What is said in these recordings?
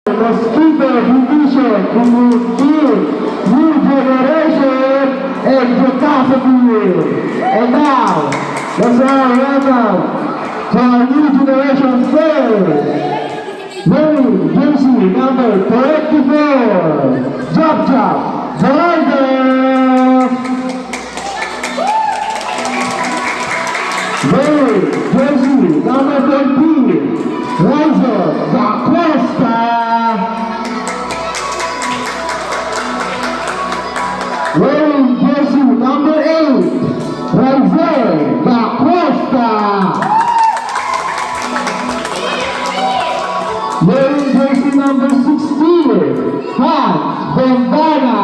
Mosquito Division to build new generation and capacity. And now, let's all welcome to our new generation first. Wearing jersey number 24, Chop Jordan. Wearing jersey number 20, Riser Da Costa. Wearing jersey number 8, Riser Da Costa. Wearing jersey number 16, Hans Bendana.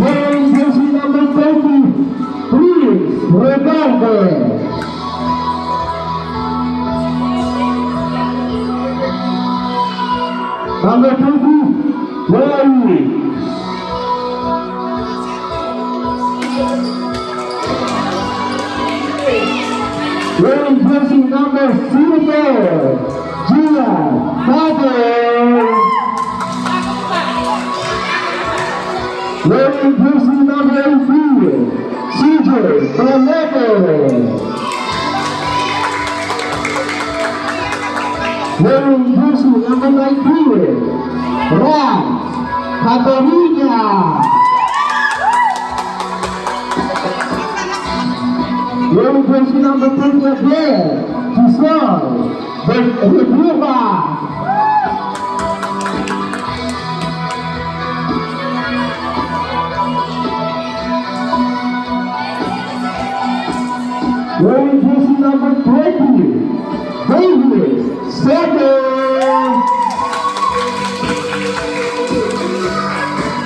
Wearing jersey number 30, Prince Rodriguez. Number 20, where are you? Wearing jersey number 4, Gia Father. Wearing jersey number 18, CJ Toledo. Wearing jersey number 19, Ram Catarina. Wearing jersey number 20 again, Giselle Rodriguez. Wearing jersey number 20, David Setter.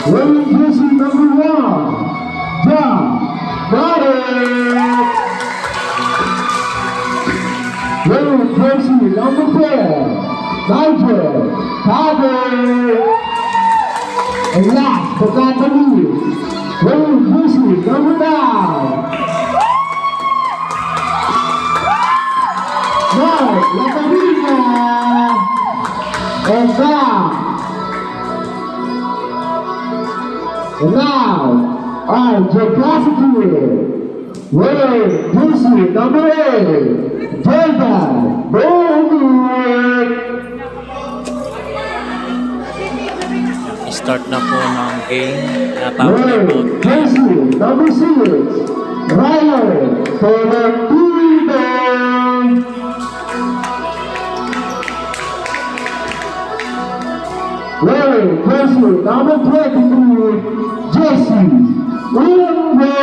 Wearing jersey number 1, John Goddard. Wearing jersey number 10, Nigel Carter. And last but not the least, wearing jersey number 9, Mark Latarina. And now, our Jacasity, wearing jersey number 8, Jordan Bowman. Start na po ng game. Natapos na po. Wearing jersey number 6, Ryan Tolentino. Wearing jersey number 22, Jesse Umbe.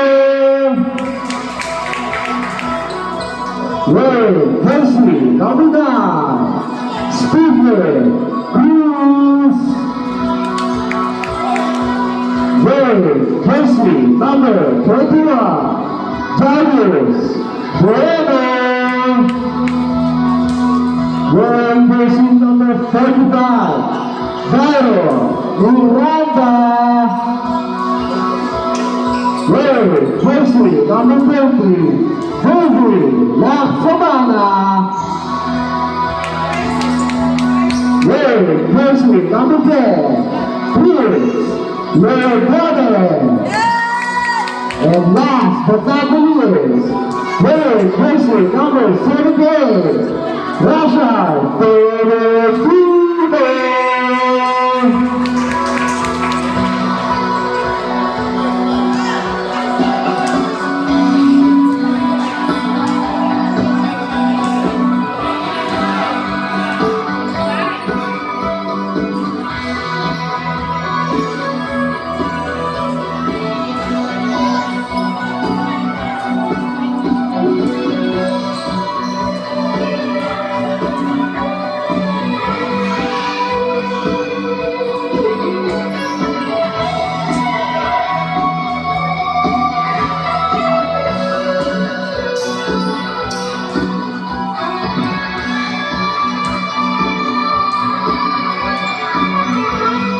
Wearing jersey number 9, Stephen Cruz. Wearing jersey number 21, Darius Bueno. Wearing jersey number 45, Dairo Miranda. Wearing jersey number 20, Ruby La Sabana. Wearing jersey number 10, Prince Rodriguez. And last but not the least, wearing jersey number 78, Rashad Tolentino.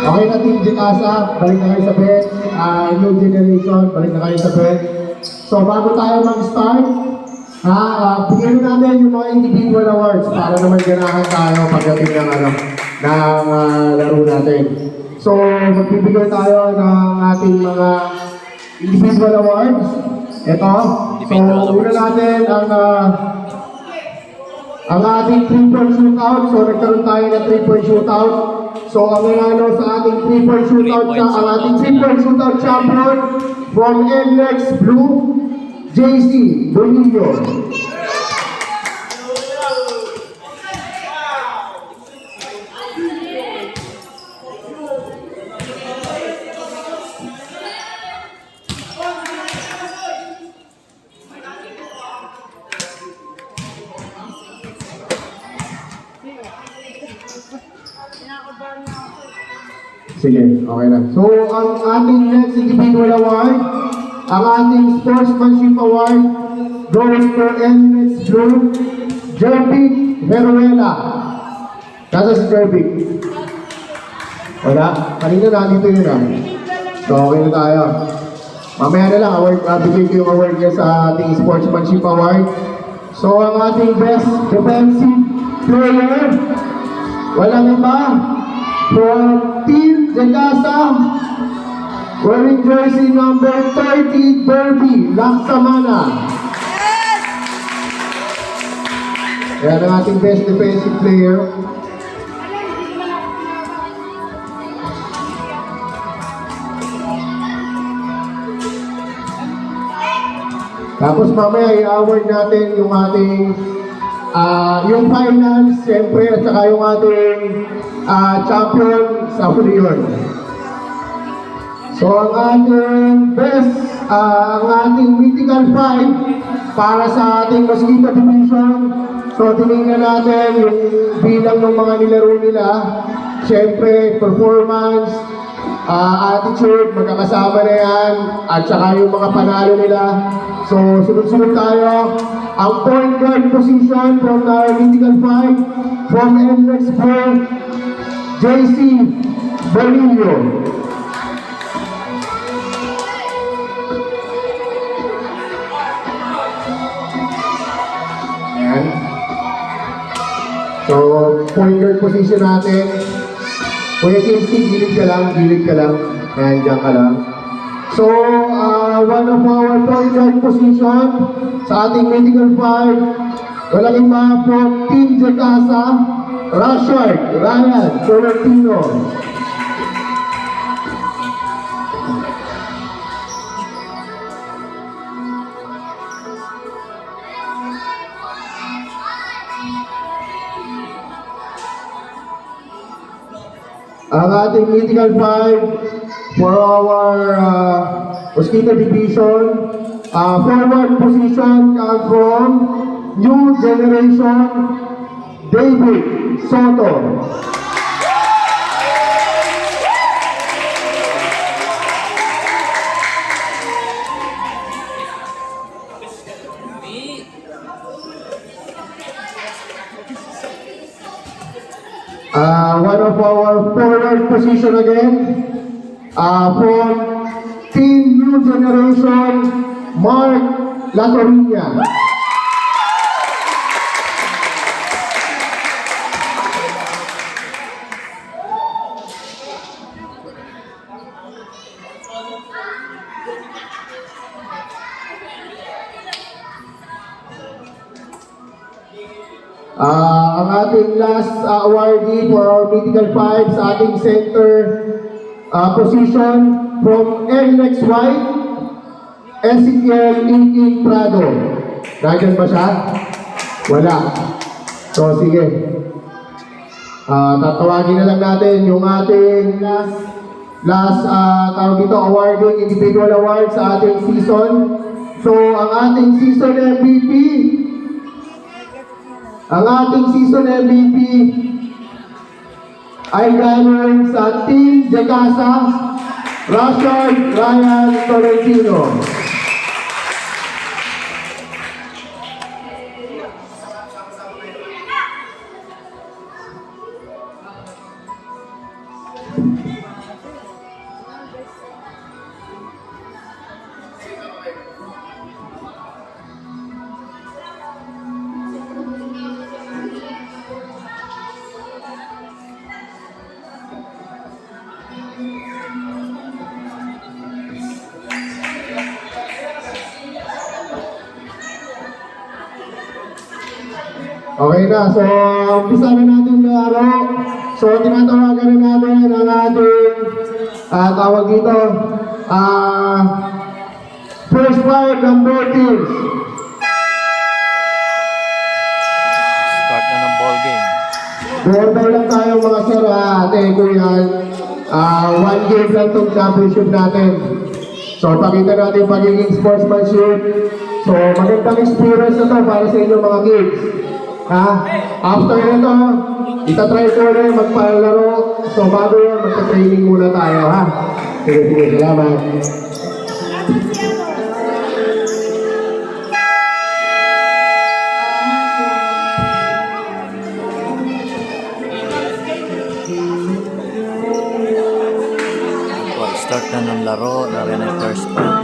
Okay na Team Jacasa, balik na kayo sa bed. New generation, balik na kayo sa bed. So bago tayo mag-start, Bigyan natin yung mga individual awards para naman ganahan tayo pagdating ng laro natin. So, magbibigay tayo ng ating mga individual awards. Ito. So, una natin ang ating 3-point shootout. So, nagkaroon tayo ng 3-point shootout. So, ang nanalo sa ating 3-point shootout ang ating 3-point shootout champion from NLEX Blue, JC Bonillo. Sige, okay na. So, ang ating next individual award, ang ating sportsmanship award, goes to NLEX Blue, Jervic Veruela. Nasa si Jervic? Wala? Kanina nandito yun ah. So, okay na tayo. Mamaya na lang, bigay ko yung award niya sa ating sportsmanship award. So, ang ating best defensive player, walang iba, from Team Jagasa, wearing jersey number 30, Derby Laksamana. Yan ang ating best defensive player. Tapos mamaya i-award natin yung ating yung finals, siyempre, at saka yung ating champion sa huli yun. So, ang ating best, ang ating mythical fight para sa ating Mosquito Division. So, tinignan natin yung bilang ng mga nilaro nila. Siyempre, performance, attitude, magkakasama na yan, at saka yung mga panalo nila. So, sunod-sunod tayo. Ang point guard position from the mythical fight from NLEX Blue, JC Bonillo. Ayan. So, point guard position natin. Kuya Kinsey, gilid ka lang. Ayan, dyan ka lang. So, one of our point guard position sa ating mythical fight, walang iba from Team Jagasa, Rashard Ryan Tolentino. Ang ating mythical fight for our Mosquito Division, forward position comes from New Generation, David Soto. One of our forward position again, from Team New Generation, Mark Latorilla. Ang ating last awardee for our mythical fight sa ating center position from NLEX White, Ezekiel Inking Prado. Nandiyan ba siya? Wala. So sige. Tatawagin na lang natin yung ating last tawag dito, awarding individual award sa ating season. So ang ating season MVP, ay galing sa Team Jagasa, Rashard Ryan Tolentino. Okay na, so umpisa na natin yung laro. So tinatawagan na natin ang ating tawag dito. First five number teams. Start na ng ball game. Border lang tayo mga sir, ate, kuya. One game lang itong championship natin. So pakita natin pagiging sportsmanship. So magandang experience na to para sa inyo mga kids. After nito, itatry ko ulit magpalaro. So bago yun, magta-training muna tayo ha. Sige, salamat. Start na ng laro, na rin ang first point.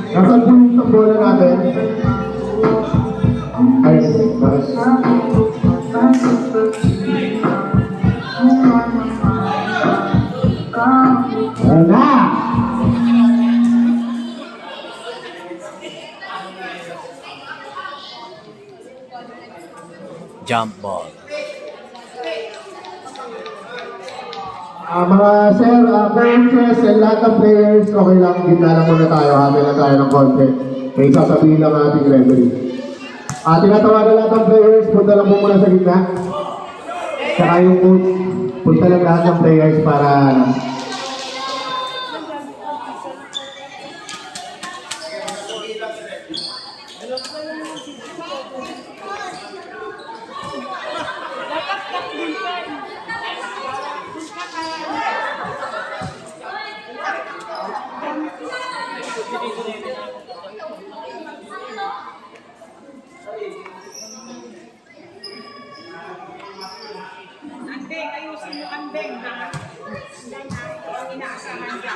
Nasaan po yung bola natin? Ay, nice. Wala! Jump ball. Mga sir, coaches and lahat ng players, okay lang, gitna lang muna tayo, habi na tayo ng konti. May sasabihin lang ating referee. Tinatawagan lahat ng players, punta lang po muna sa gitna. Saka yung coach, punta lang lahat ng players para Andeng, ayusin mo andeng, ha? Inaasahan ka.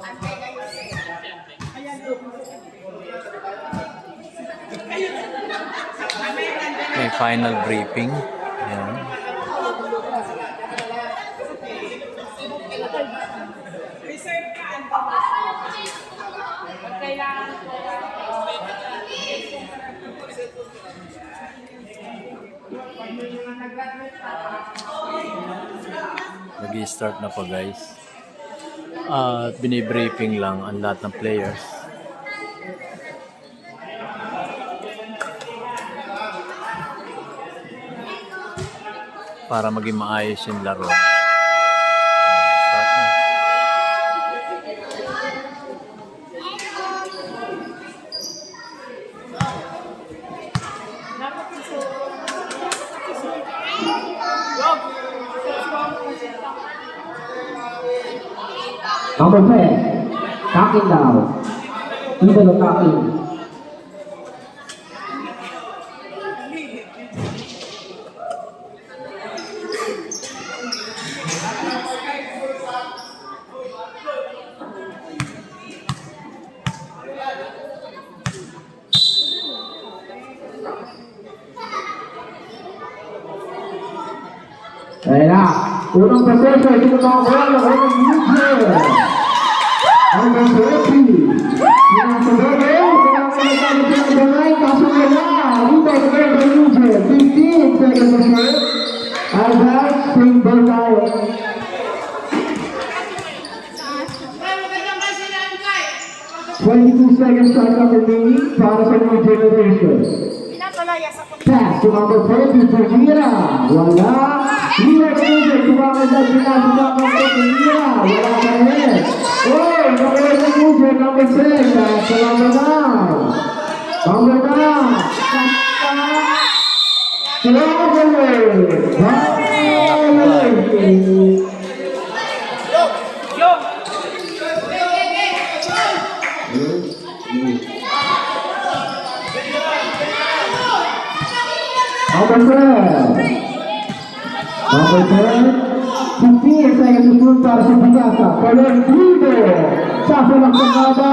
Andeng, ayusin. Ayan, May final briefing. Yan. reserve ka, andeng. Kailangan ko. Nag-i-start na po guys. At binibriefing lang ang lahat ng players. Para maging maayos yung laro. Start na. Number 10, Takin daw. Idolo Takin. Ayan na. Unang proseso, dito na ako ng unang user. Number 20. Sinasabi ko, kailangan na tayo pinagdamay, kaso wala. Dito ang unang user. 15 seconds to shoot. Advance, spring ball tayo. 22 seconds time remaining para sa new generation. Pinapalaya sa Pass to number 20 to Mira. Wala. Mira Cruiser. Tumakas na pinasukan ng Mira. Wala pa rin. Oh, number 1 Cruiser. Number 10. Pass to number 9. Number 9. Number 10. Number 10. 15 seconds to shoot para sa Pagasa. Colectivo. Sa salang pagkada.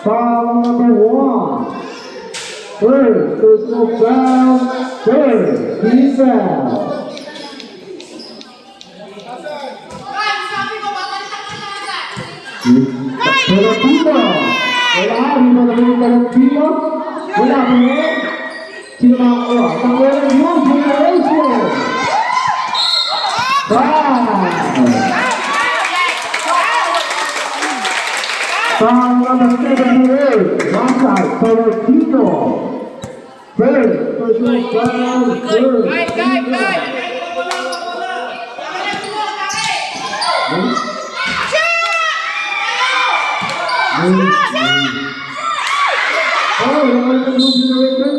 Foul number 1. Personal foul. Team foul. Colectivo. Wala, hindi ba naman Colectivo? Wala ba yun? Sino makakuha? Tangolan mo, generation! Foul number 78, Masai Colectivo. First, personal foul, Oh, naman ka blue generation.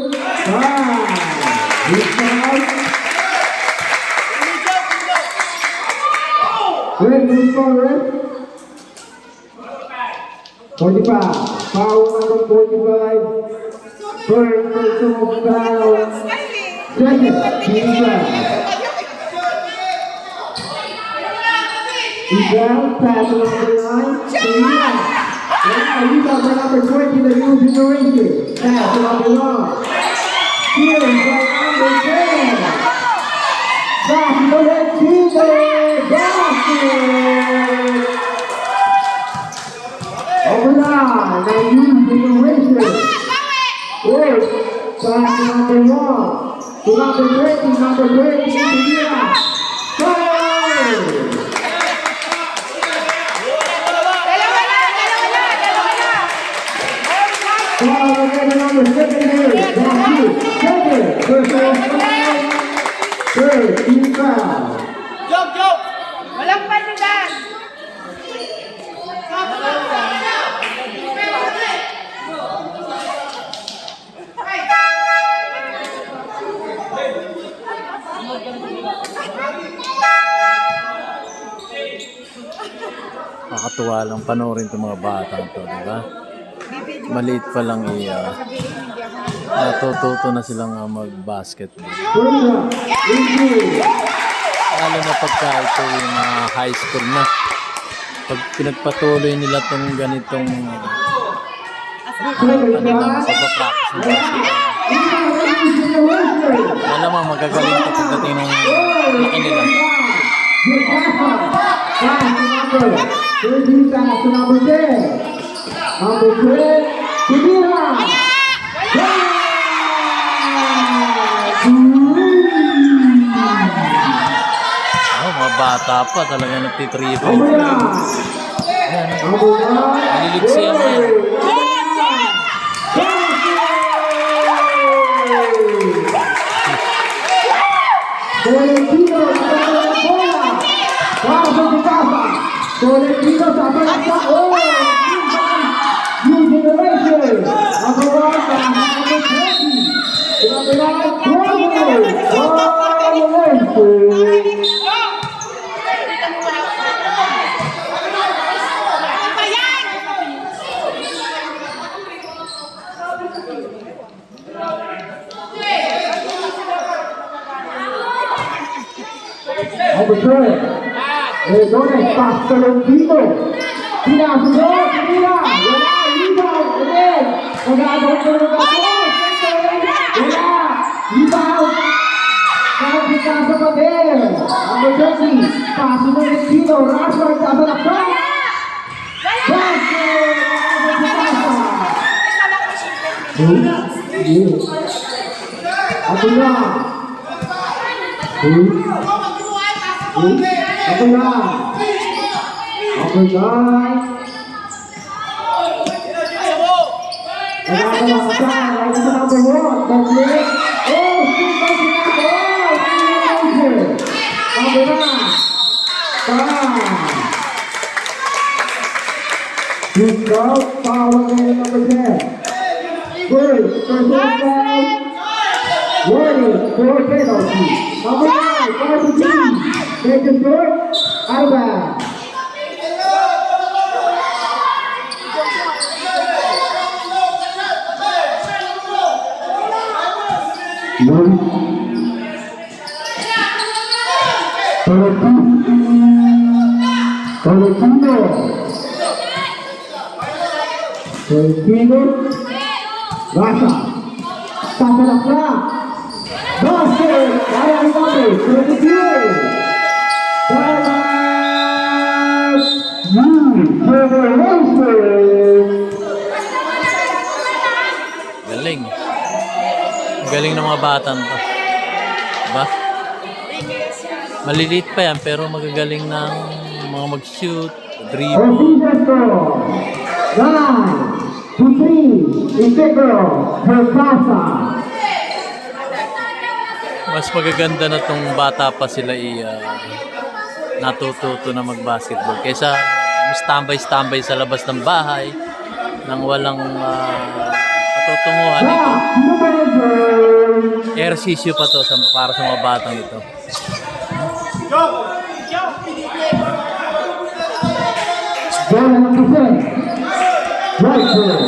Good foul. Good foul, red. 45. Foul number 45. First personal foul. Second, team foul. Egal, pass number 9. Serena. Yeah, you got the number 20, the new generation. Pass number 1. Here is by number 10. Back to the Tigre basket. Over now, the new generation. Good. Pass number 1. To number 20, Serena. Goal! Foul again number 78. That's you. Second, personal foul. Third, team foul. Walang panigan. Nakakatuwa lang panoorin itong mga batang to, di ba? Maliit pa lang natututo na silang mag-basketball. Burma, Indy. Lalo na pagka ito yung high school na. Pag pinagpatuloy nila itong ganitong pagpapractice ng basketball. Malamang magagaling ito pagdating ng laki nila. Number 10. Number 10, Serena. Mga bata pa talaga nagtitriple. Number 9, Naliliksi yan yan. Colectivo, Colectivo sa Palakpa. Oh! New generation. Number 1 sa number 20. Number 9, Number 10. Redones, Colectivo. Pinasunod, Serena. Wala, rebound. Again. Magagawa ko ng ako. Wala, rebound. Nakapikasa pa din. Number 20. Pasunod ng Tino. Rashford, tasa na pa. Basket. Nakapikasa. Ako na. Ako na. Nagkakalasan. Ito number 1. That's it. Oh, super sinabi. Number 9. Good goal. Foul again, number 10. Good. First foul. Warning. 4 penalty. Number 9. Foul to team. Take a short. Out of bounds. Tolentino. Rasha. Tatalakla. Basket. Kaya ang gamit. Tolentino. Dallas. New Generation. Galing. Galing ng mga bata to. Diba? Maliliit pa yan pero magagaling ng mga mag-shoot, dribble. Ortiz score. 9-3. Integro. Verpasa. Mas magaganda na tong bata pa sila natututo na mag-basketball kaysa standby sa labas ng bahay nang walang patutunguhan ito. Ehersisyo pa to para sa mga batang ito. Bola ng kasi. Right ball.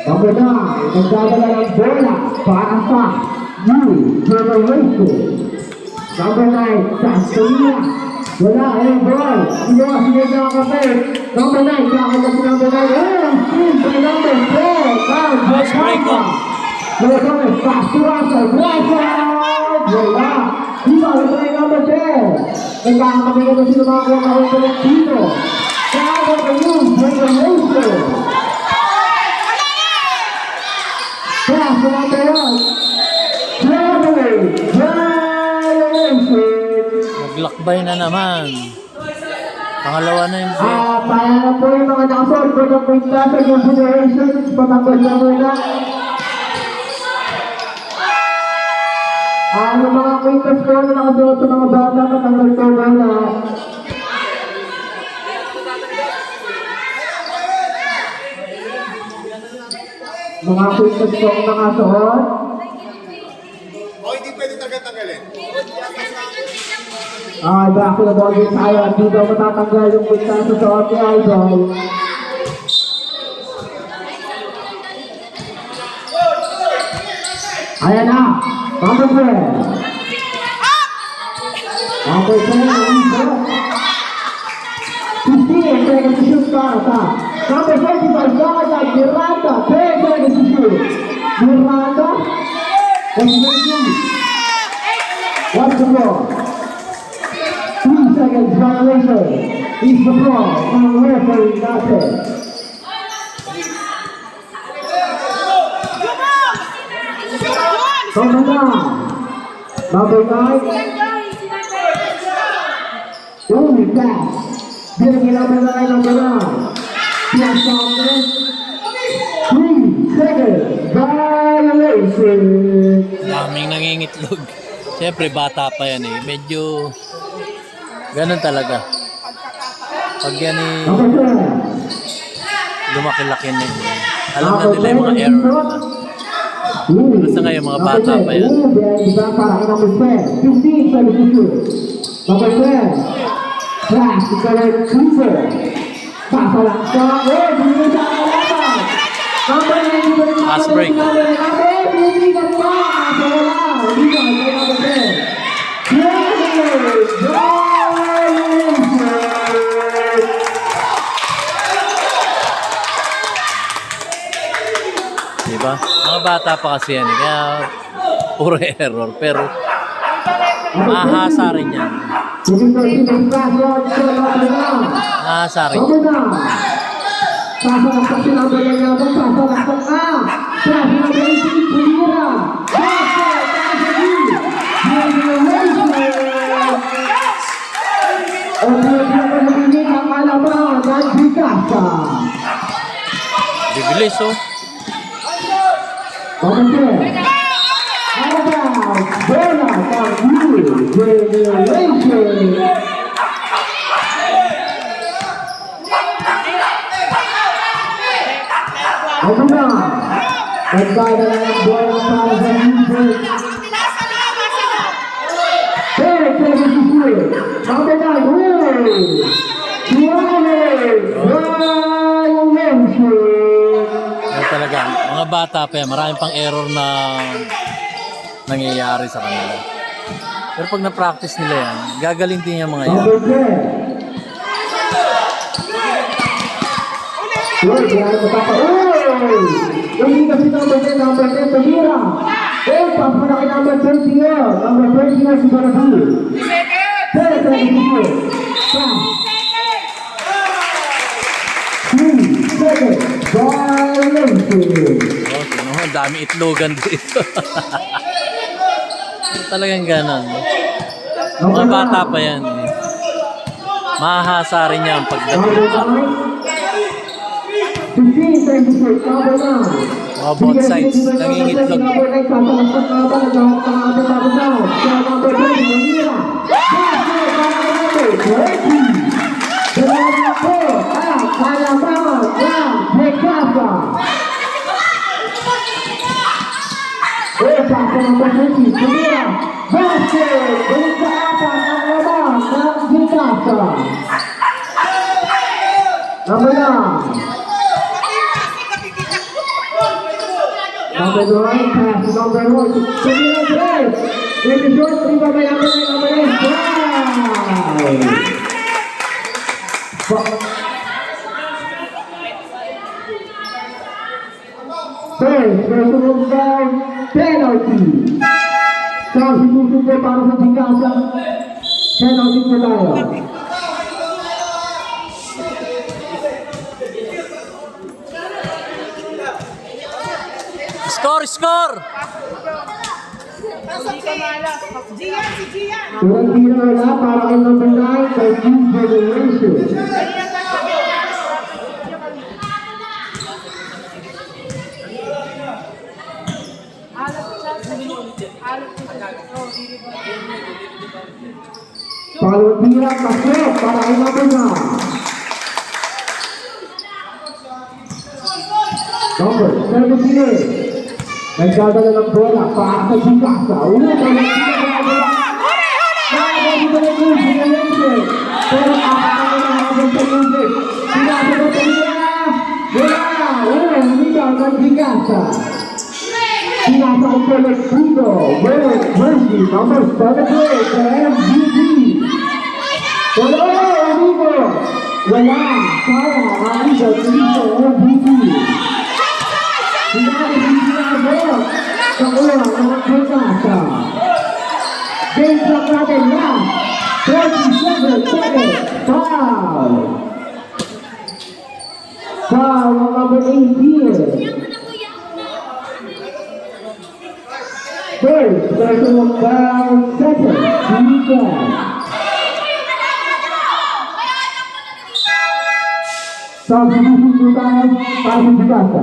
Number 9, nagdadala ng bola para sa New Generation. Number 9, Castanilla. Wala, ball. Sige na ang kapit. Number 9, kakagad si number 9. Screen by number 4. Nice break up. Wala kami, fast to Russell. Wala. Dito, wala yung number 10. Nagkakapagay na sila mga kumakawin dito. Kaya ang New Generation. Pass the number 1. Maglakbay na naman. Pangalawa na yung Para na po yung mga nakasol ko ng punta sa New Generation. Patanggal na muna. Yung mga quintas ko na nakasunod sa mga bata, patanggal ko muna. Mga quintas ko ang nakasuot. O hindi pwede tagal-tagalin. Back to the ball game tayo. Hindi daw matatanggal yung quintas sa suot ni Idol. Ayan na. Number 10. Number 10. 15 seconds to shoot para sa number 25 Gaga Miranda. 10 seconds to shoot. Miranda. What's the ball? 3 seconds violation. Is the ball from referee Nate. Number 9. Number 9. Only pass. Binigyan number 9, number 9. Plus number 3 seconds. Violation. daming nangingitlog. Siyempre bata pa yan eh. Medyo ganun talaga. Pag yan eh Number 10. lumaki-laki na yun. Alam na nila yung mga error na. Basta ngayon mga bata pa yan. Diba para kay number 10. 15 seconds to shoot. Number 10. Flash to correct Cooper. Pasalak sa binigay sa kalaban. Number 9. Fast break. Binigay pa. Sa wala. Dito kay number 10. Diba? Mga bata pa kasi yan eh. Kaya puro error. Pero mahasa rin yan. Mahasa rin yan. Sasalaksak si number 11, sasalaksak na. Sasalaksak na si Kulira. Basket, o pinagpapalagigit ang alaman ng Bicasa. Bibilis oh. Pagkakit. Alabang, bola ng New Generation. Ako na. Nagdadala ng bola para sa New Generation. Derek seconds to shoot. Number 9, Violation. Yan talaga. Mga bata pa yan, maraming pang error na nangyayari sa kanila. Pero pag na-practice nila yan, gagaling din yung mga yan. Number 10. Uy, kaya matapa. Uy! Hindi kasi number 10, tumira. Eh, pass mo na kay number 20 yun. Number 20 na si Barabil. Pass. 3 seconds. Violation. Oh, sino mo, dami itlogan dito. Talagang ganon. Mga bata pa yan eh. Mahahasa rin niya ang Number pagdating. 9. 15-26. Number 9. Mga both sides, nangingitlog. Number 9, sasalakot na ba ng ating babusaw? Sa number 20, Manila. Basket para kay number 20. Dalawa po ang kalabangan ng Pekasa. Esa sa number 20, Manila. Basket, balik sa apat ang laban ng Pekasa. Number 9. Number 9, pass to number 1. Tumira 3. In the short, 3 by number 9, drive. First, personal foul, penalty. Substitution po para sa Pekasa. Penalty po tayo. Score, score! Hindi ka malas. Gian, si Gian. Unang tira wala para kay number 9, kay Team Generation. Pangalawang tira, pasok para kay number 9. Number 17. Nagdadala ng bola para sa Pekasa. Unang tira na bola. Nagdadala ng Generation. Pero kapag na ng Generation. Pekasa na tira. Wala. Unang tira ng Pekasa. Pekasa ang kolektibo. Well, Mercy, number 78. Sa MVP. Wala. Amigo. Wala. Sayang. Amigo. MVP. Pinaka-pinaka sa ulang ng Pekasa. Game clock natin na 27 seconds. Foul! Foul ng number 18. First, personal foul, second, defense. Substitution po tayo para sa Pekasa.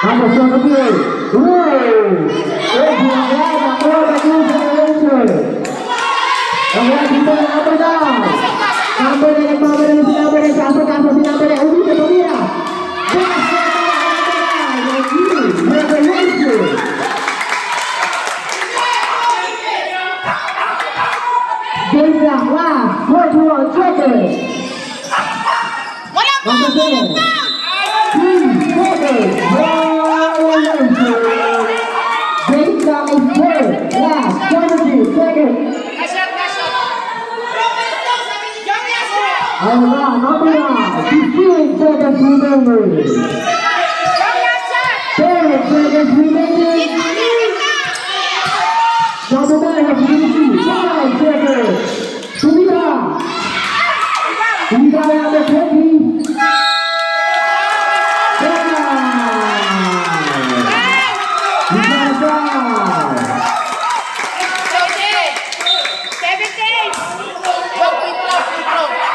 Number 17. Woo! It's the right of the new generation. Ang wala dito ng number 9. Number 9 nagmamali si number 9. Kaso si number 9. Ulit na tumira. Revelation. Game clock last 41 seconds. Number 10. 3 seconds. Violation. Game clock is clear. Last 17 seconds. Ayun na, number 9. 15 seconds remaining. 10 seconds remaining. Number 9 has 5 seconds. Tumira. Tumira number 20.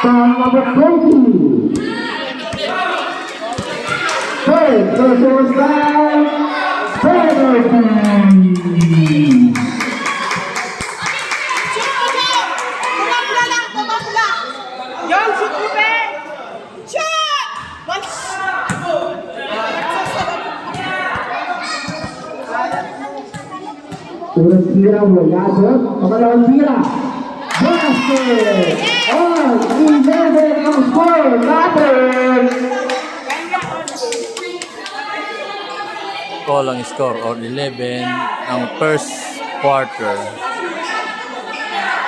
Number 20. Third, personal foul, penalty. Yon, shoot mo, Ben! Shoot! Unang tira, wala doon. Pangalawang tira. Basket! On 11 ang score natin! Call ang score on 11 ang first quarter.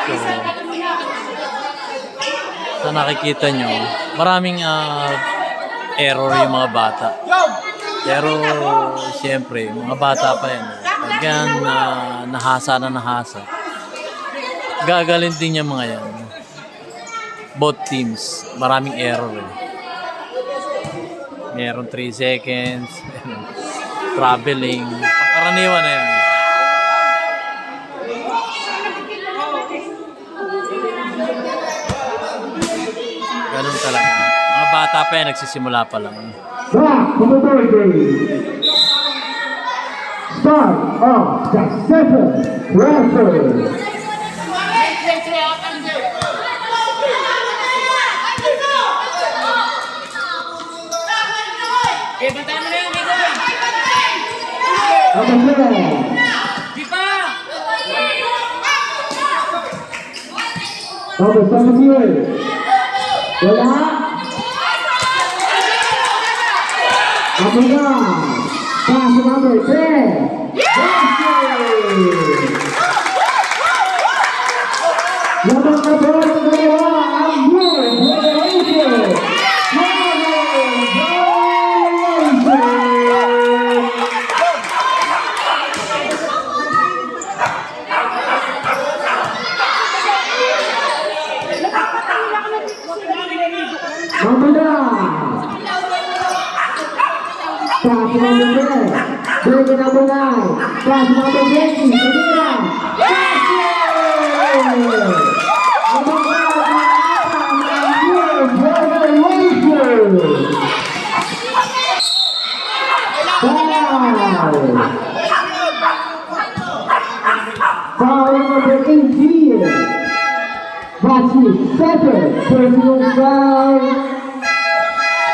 So, sa nakikita nyo, maraming error yung mga bata. Pero, siyempre, mga bata pa yan. Pag yan nahasa na nahasa, gagalin din yung mga yan. Both teams, maraming error eh. Meron 3 seconds, traveling, pangkaraniwan na yan. Ganun talaga. Mga bata pa yan, nagsisimula pa lang. Back to the third game. Start of the second quarter. Eh, bantayan mo na yan, Nico. Number 10. Di pa! Number 17. Wala. Number 9. Pass to number 10. Basket! Number 14, dalawa, ang good generation. Number 9. Pass to number 10. Break it number 9. Pass to number 20. Kadira. Basket! Number 5. Foul number 18. That's his second personal foul.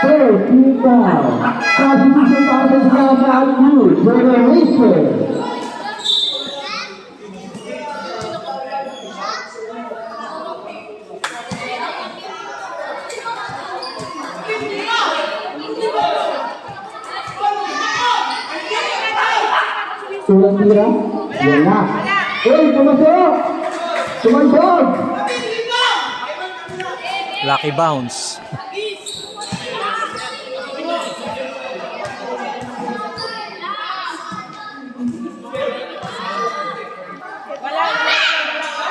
Third team foul. Constitution foul is now foul you. Generation. Tulang tira? Wala. Uy, pumasok! Tumansog! Lucky bounce.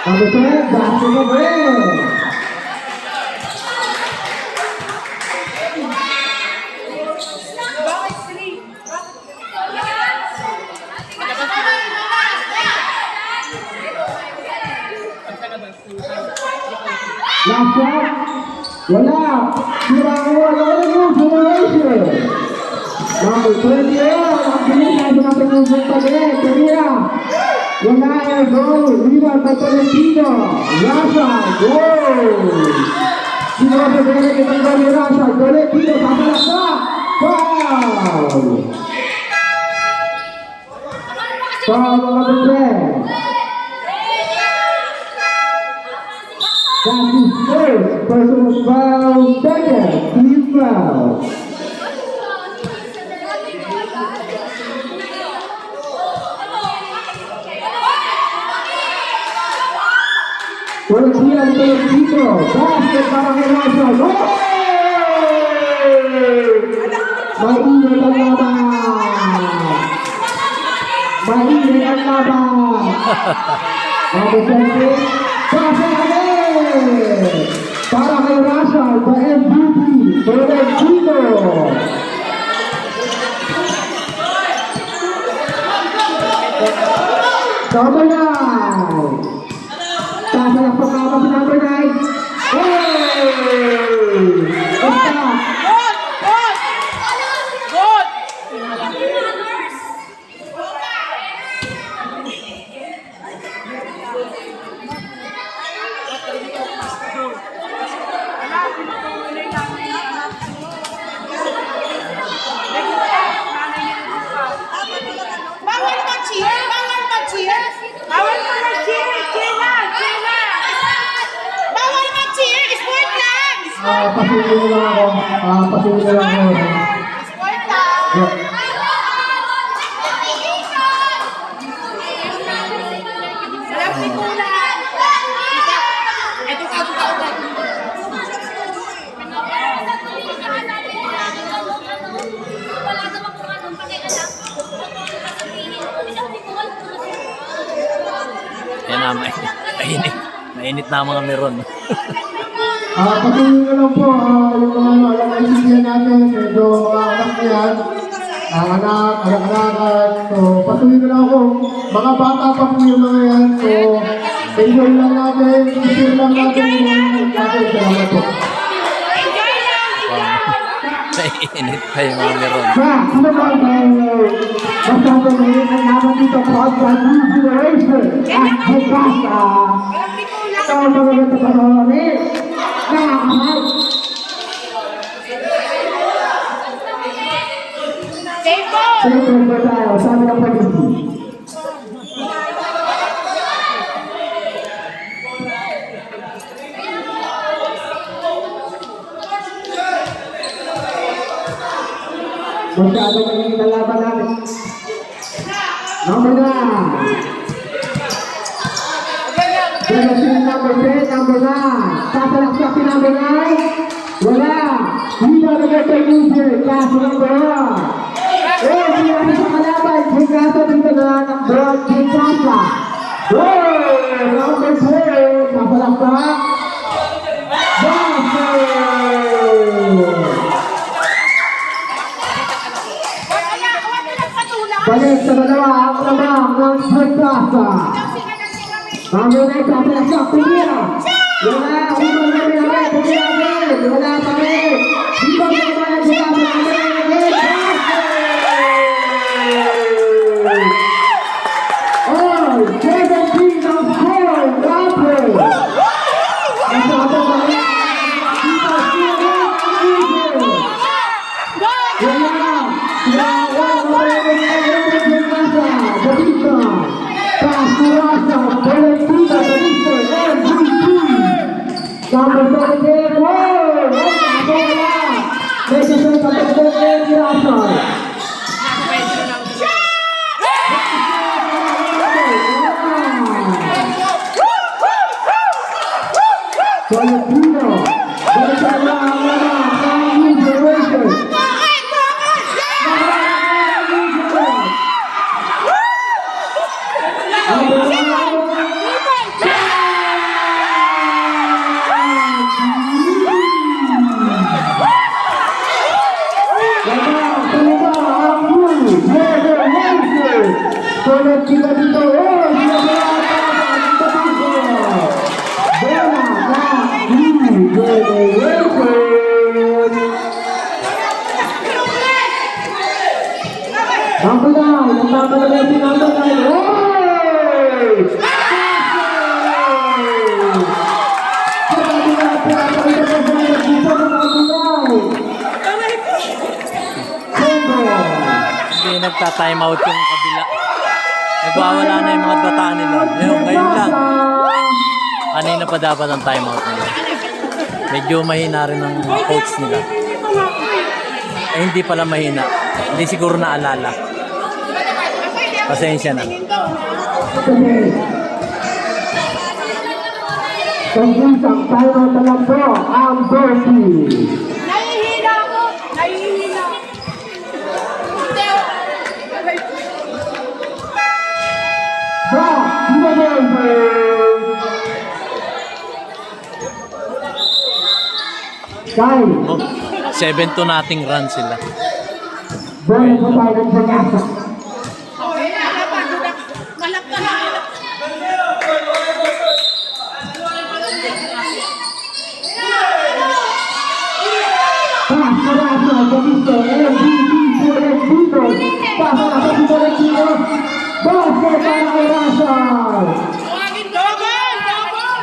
Number 10, basket na rin! Last shot? Wala! Sira ko wala yung generation! Number 20, ang pinis na natin yung pagkalit. Kadira! Wala yung goal! Rebound by Tolentino! Rasha! Goal! Sino sa Derek itong goal ni Rasha? Tolentino! Papalaksak! Foul! Foul number 10! That's his first personal foul, second team foul. Tolentino, basket para kay Rasha. Goal! Mainit ang laban! Mainit ang laban! Number 20, pasa agad! Para kay Rasha, the MVP, Tolentino! Number 9! Pasa lang po kama si number 9! Hey! Basta! Good! Bawal mag-cheer! Bawal mag-cheer! Pasunin na lang ako. Pasunin na lang ako. Yeah. Yan na, mainit. Mainit na ang mga meron. Patuloy na lang po, yung mga alam na isiyan natin, medyo anak na yan, anak-anak, so patuloy na lang ako, mga bata pa po yung mga yan, so enjoy lang natin, isip lang natin yung mga natin, salamat po. Mainit pa yung mga meron. Sino ba ang masyado ngayon ang naman dito po ang New Generation at Hekasa? Ito ang mga ganito pa naman nakakahay. Sino ba tayo? Sabi ng pag-ibig. Masyado ngayon ang laban natin. Number 9. Generation number 10, number 9. Sasalaksak si number 9. Wala. Hindi na nagay user. Kaso number 1. Oh, sinabi sa kalaban. Hingasa dito na ng Broad Hingasa. Oh, number 10. Sasalaksak. Basel. Balik sa dalawa ang lamang ng Hingasa. Mamaya na sasalaksak. Tumira. Wala. Umang na rin. Tumira rin. Wala pa rin. Dito na naman ang sinabi. Oh, 17 of 4, Rapper! Nasabot na rin. Dito, sila ang leader. Wala. Wala na rin ang Hingasa. Batista. Pasturasa. Valentina. Batista. MVP. Number 17. Wow! Wala. Medyo sa kapatid ng Hingasa. Valentino, bersama sama New Generation. Sulit kita dito, oh, ang pinay, nagpapalamay si number 9. Oy! Sabi na pinapakita ko sa mga dito ng mga pinay. Sendo. Hindi nagta-time out yung kabila. Nagwawala na yung mga bataan nila. Ngayon lang. Kanina pa dapat ang time out nila. Medyo mahina rin ang coach nila. Hindi pala mahina. Hindi siguro naalala. Pasensya na. Pag-isang tayo na lang po ang Bertie. Nahihila ako! Nahihila! Kyle, 7-2 nating run sila. bola po tayo ng Hingasa. Malak ka na! Pasturasa, Galisto, MVP, Suarez, Dito. Pasa na sa Valentino. Basket para kay Russell.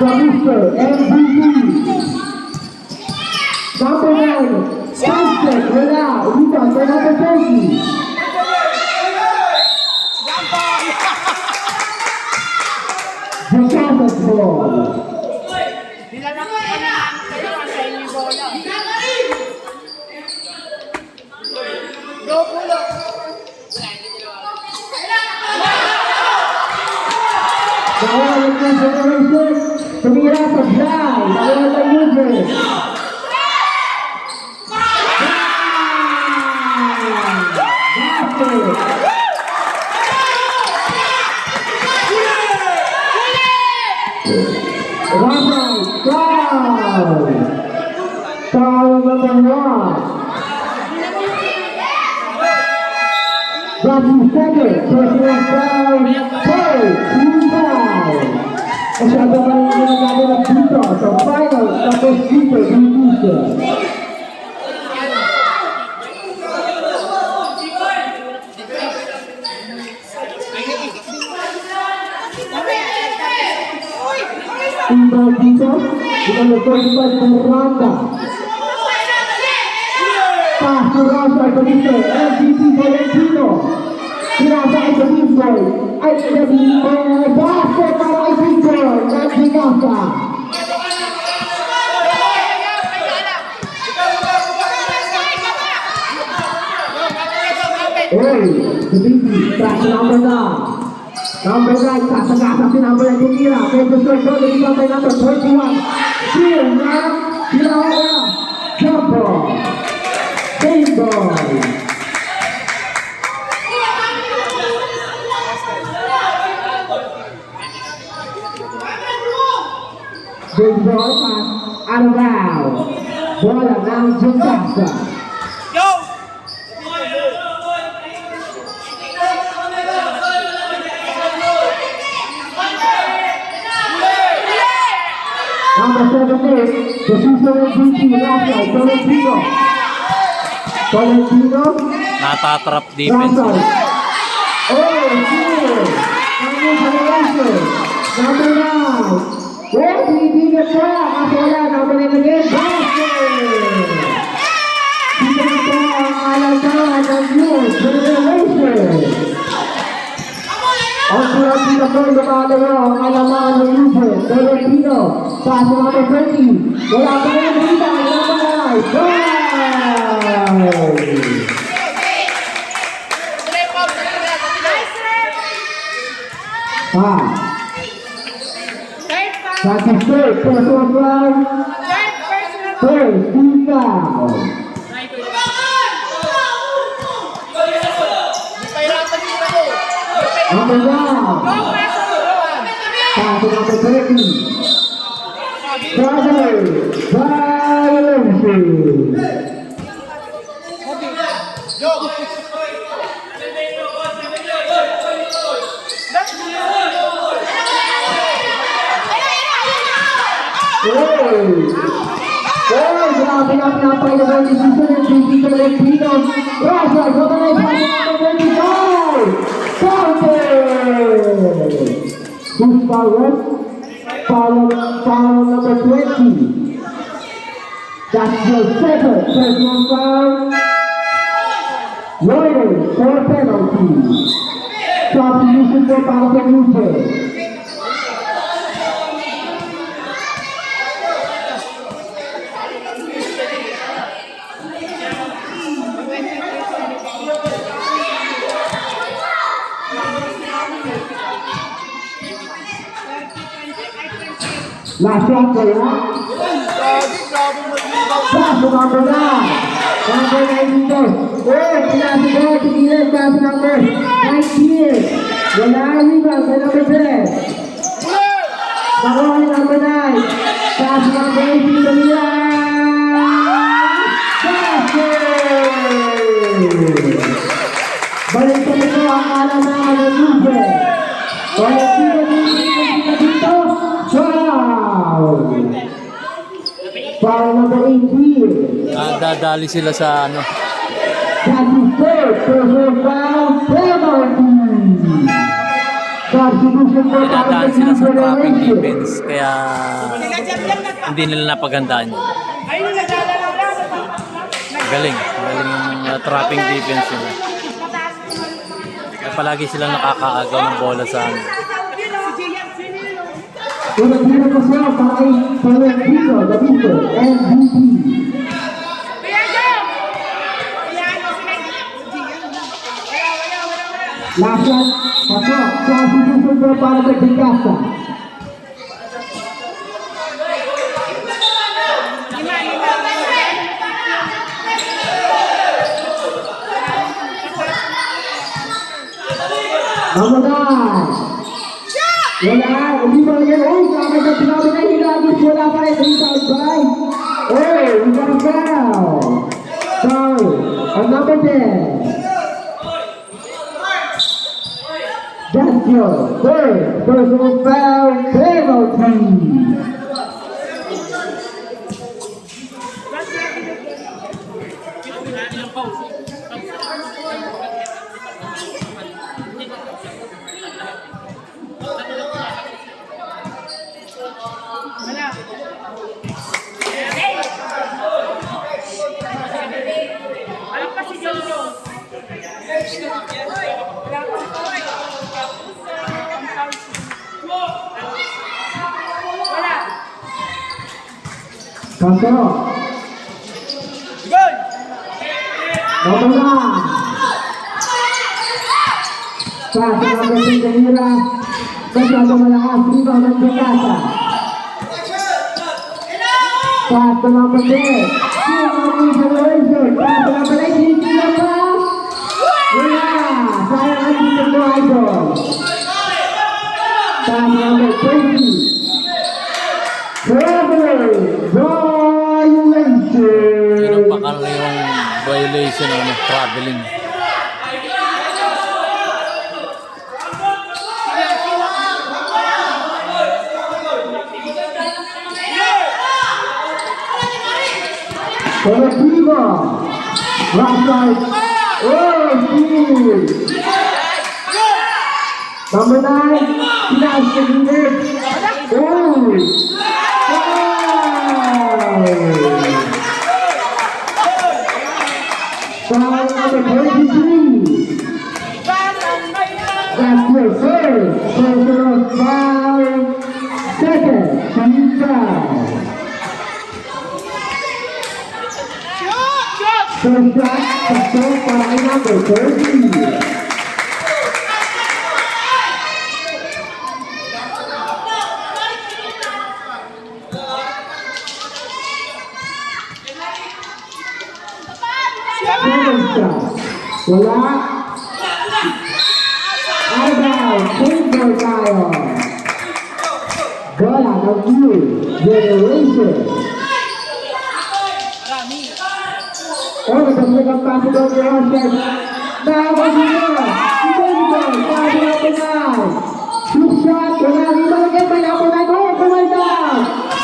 Galisto, MVP. Number 9, basket, wala. Dito, kay number 20. Hikasa's ball. Nilalak ka na! Kaya sa inyo bola. ng generation. Tumira sa fly. Nakuha ng user. Right, foul! Foul number 1. That's the second personal foul. Third, team foul. Masyado pa rin ginagawa ng dito sa final tapos dito dito. Timba dito, dengan nagpapalipad ng Randa. Pass to Rosa Alvarito, MVP Valentino. Pinasa kay Valentino. Ay, basket para kay Victor. Nagsigasa. Hey, Valentino, trash number 9. Number 9, kasagasa si number 9 tumira. Medyo short doon, nagiging by number 21. Steal na, ginawa na. Jump ball. Game ball. Game ball, pass, out of bounds. Bola ng Jensasa. Number 17, the season MVP last night, Valentino. Valentino. Natatrap defense. Oh, steal. Number generation. Number 9. Oh, hindi na siya. Kaso wala, number 9 again. Basket. Dito na siya ang alagaan ng new generation. Ang kurang dito po lumadalo ang alamaan ng user. Valentino. Pass to number 20. Wala pa rin ang kita. Number 9. Goal! That's a third personal foul. Third team foul. Number 1. Pass to number 30. Brother, violence. Grabe na pinapailaban ni Susan at Pinky Valentino. Rosa, gumana yung pasa number 25. Counter! Who's foul? Foul number 20. That's your second personal foul. Warning for penalty. Substitution for para sa user. Last shot kaya? Pass to number 9. Number 19 daw. Oh, pinasigaw, tigilan, pass number 19. Wala ang rebound sa number 10. Nakuha ni number 9. Pass number 18 sa nila. Basket! Balik sa ito ang alamaan ng user. Valentino dito. Foul! Foul number 18. Dadali sila sa ano. That's his third personal foul penalty. Substitution for Dadali sila sa trapping defense. Kaya hindi nila napagandaan yun. Galing. Galing yung trapping defense nila. Kaya palagi silang nakakaagaw ng bola sa ano. Valentino ko siya para kay Valentino, Davito, MVP. Last shot, pasok. Substitution for para kay Dicasa. Number 9. Wala, hindi ba yan? Uy, kami sa sinabi na hinagis. Wala pa rin. 3 by. Oh, we got a foul. Foul. On number 10. That's your third personal foul penalty. Alam pa si Jojo. Wala. Kanto. Number 1. Sa number 10 kanila. Masyado malakas. Rebound ng Bukasa. Pass to number 10. Generation. Pass to number 19. Sila pa. Wala. Sayang ang dito ko idol. Pass to number 20. Travel. Violation. Yun ang pangalawa yung violation ng traveling. Colectivo. Right side. Oh, steal. Number 9. Pinas the leader. Oh. Foul number 23. That's your first personal foul. Second, team foul. First shot, pasok para kay number 30. Second shot, wala. Arbal, paper tayo. Bola ng New Generation. Oh, nagkakalikan pa si Don Rosas. Nakabas niya. Ibigay. Sabi na pinay. Shoot shot. Wala rin malagay. May napunay ko. Pumalda.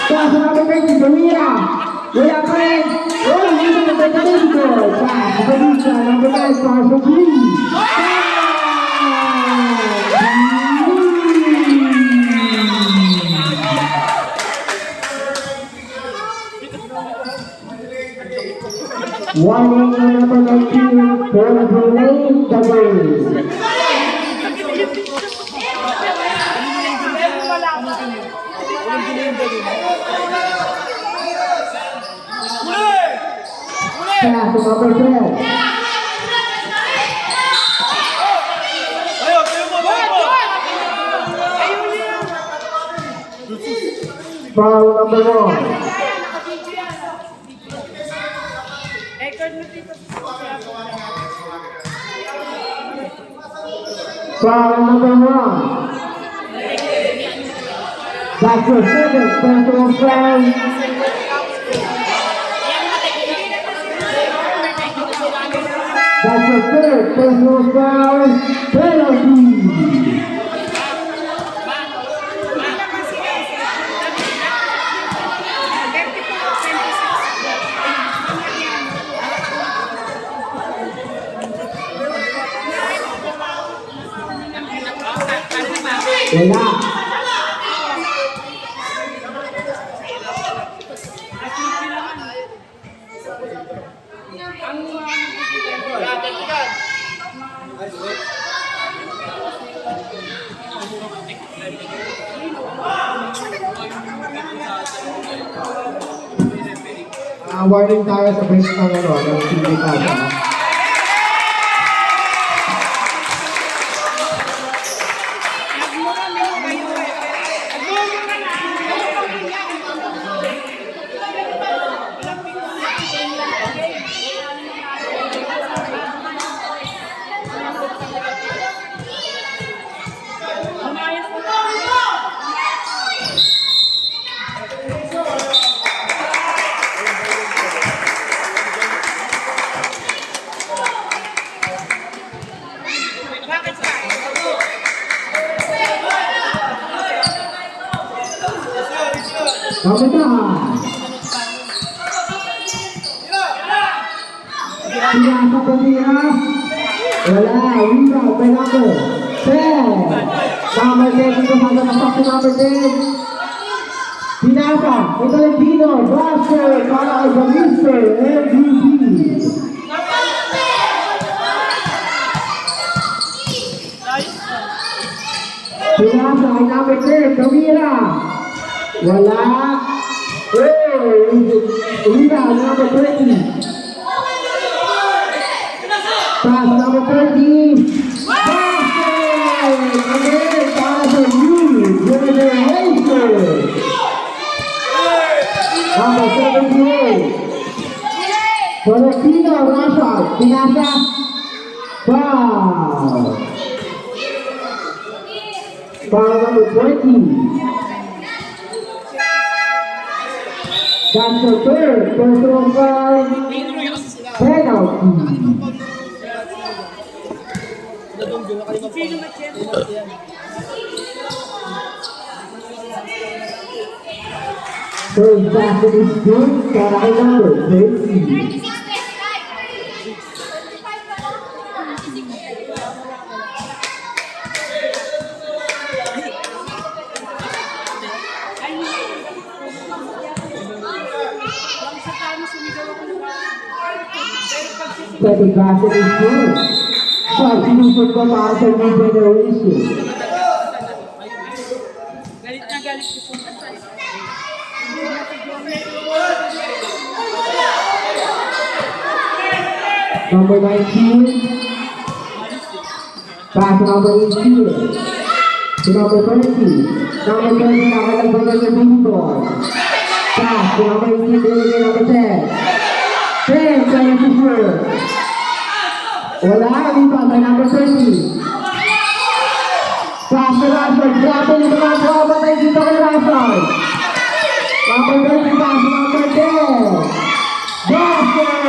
Kaso na pinay si Jamira. Wala pa rin. Oh, hindi na pinay dito. Pass. Balisa. Number 9. Pass of Lee. Warning na number 19 for the lane the game. Pass to number 10. Foul number 1. Foul number 1. That's your second personal foul. That's your third personal foul. Penalty. Wala. Warning tayo sa bench ng ng sindikato. Number 9. Pinasa pemira. Wala, rebound by number 10. Number 10 dito sa si number 10. Pinasa, Tolentino, basket para kay Mr. MVP. Pinasa kay number 10, Camila. Wala. Rebound number 20. Pass number 30. Basket! Again, para sa new generation. Number 78. Tolentino, Rashad. Pinasa. Foul. Foul number 20. That's the third personal foul. Penalty. Third basket is good para kay number 30. Second basket is good. Shot sinusod ko para sa new generation. Galit na galit ko sa Number 19. Pass to number 18. To number 20. Number 20 nakalagbagay sa baseball. Pass to number 18. To number 10. 10 sa Fisher. Wala, lipat by number 30. Pass to Rashford. Grabe nito mga kabatay dito kay Rashford. Number 20 pass to number 10. Basket!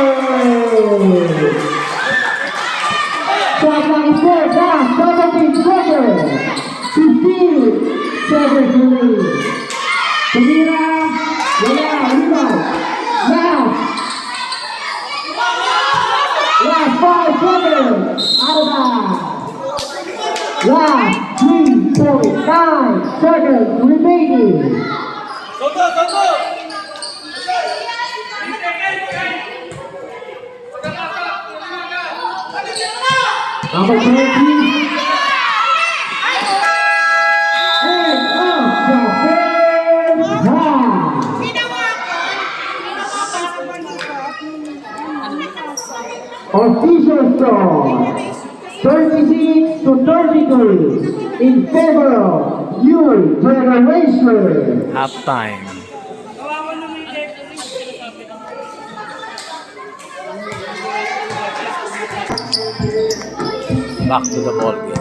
Shot clock is good. Pass, 17 seconds. 15 seconds remaining. Pumira. Wala, rebound. Last 5 seconds. Out of that. Last 3.9 seconds remaining. Number 20. And off the first half. Official score 36 to 33 in favor of new generation. Halftime. Back to the ball game.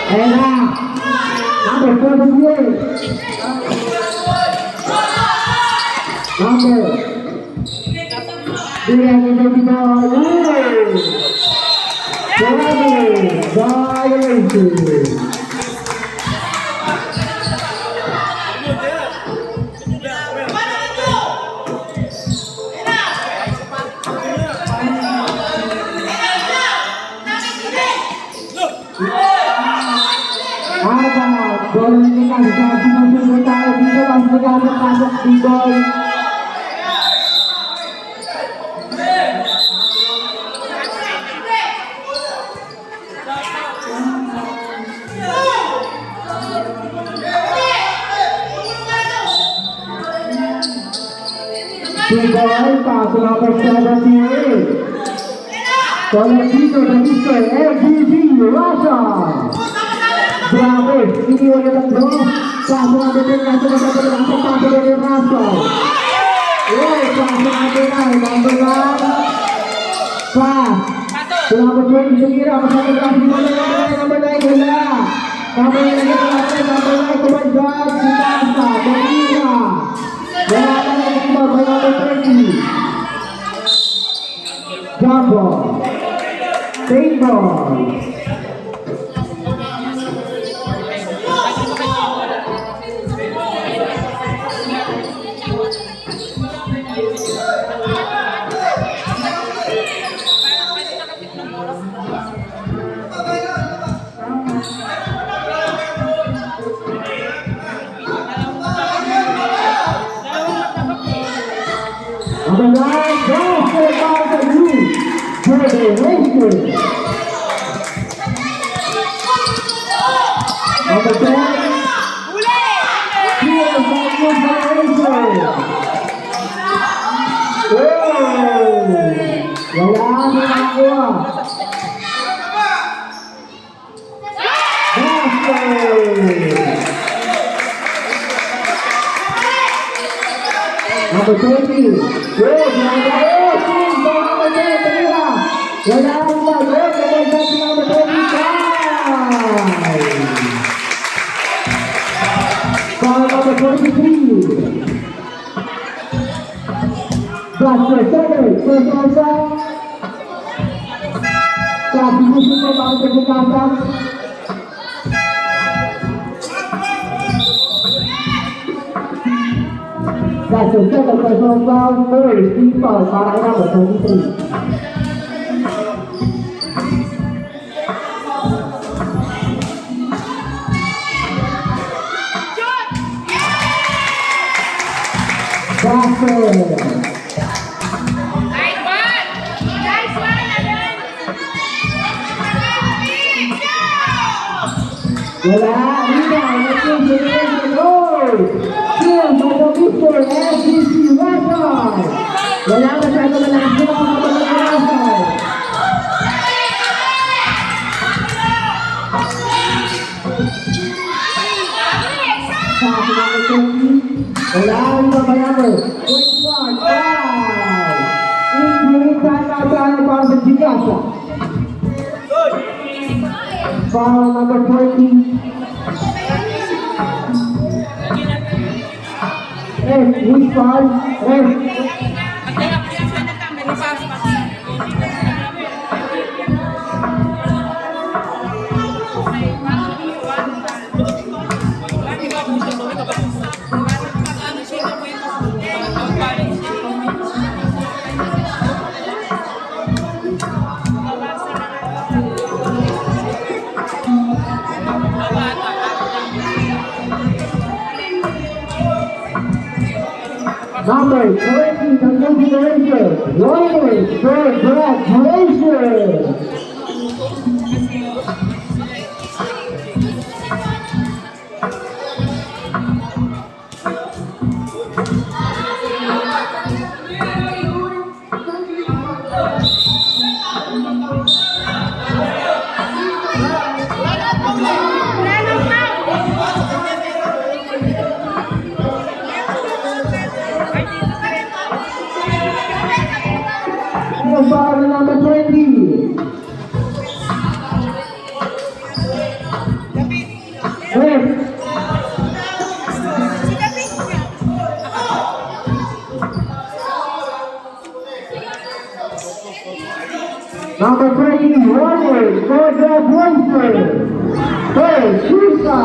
And number 48. Number. Violation. Bola dikasih sa sinusunod tayo dito ang nagpapasok dito. Ball pass number 78. Tolentino na Mr. MVP Russia. Grabe, ini ulit ang draw. Pass number 10 kaso na kaso na kaso paso na yung Russia. Pass number 9, number 1. Pass. Number 20, sumira. Masama kasi number 9, wala. Number 9, number 9, oh my God, si Tasa. ball. Paintball. Number 9, basketball for you. Jordan Wasted. Number 10, Pierre Magnus Generation. Wala nakakuha. Basket. Number 20. Good. Number 18. Number 10. Tumira. Wala rin na. Good. Number 25. Foul number 23. Basket 7. First on foul. Substitution for Bangkok Jakarta. That's the second personal foul, first team foul para kay number 23. Basket. Nice one! Nice one, again! Wala, rebound, Next Generation, goal! Kill by the Mr. SGC Russell. Wala masyado malakas sila mga Russell. Sa number 20, wala rin mabayabay. 21, foul! Injury time out tayo para sa Gigasa. Foul number 20. Which foul? Number 20, the new generation, Warriors for graduation. Foul number 20. Number 20, Warriors for graduation. Hey, Shisa.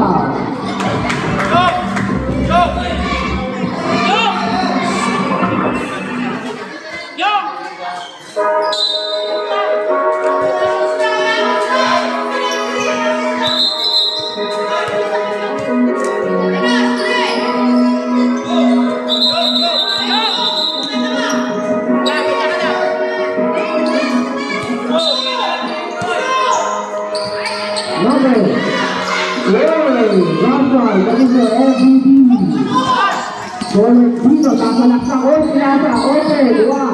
Dito, kasalak sa open nasa open, diba?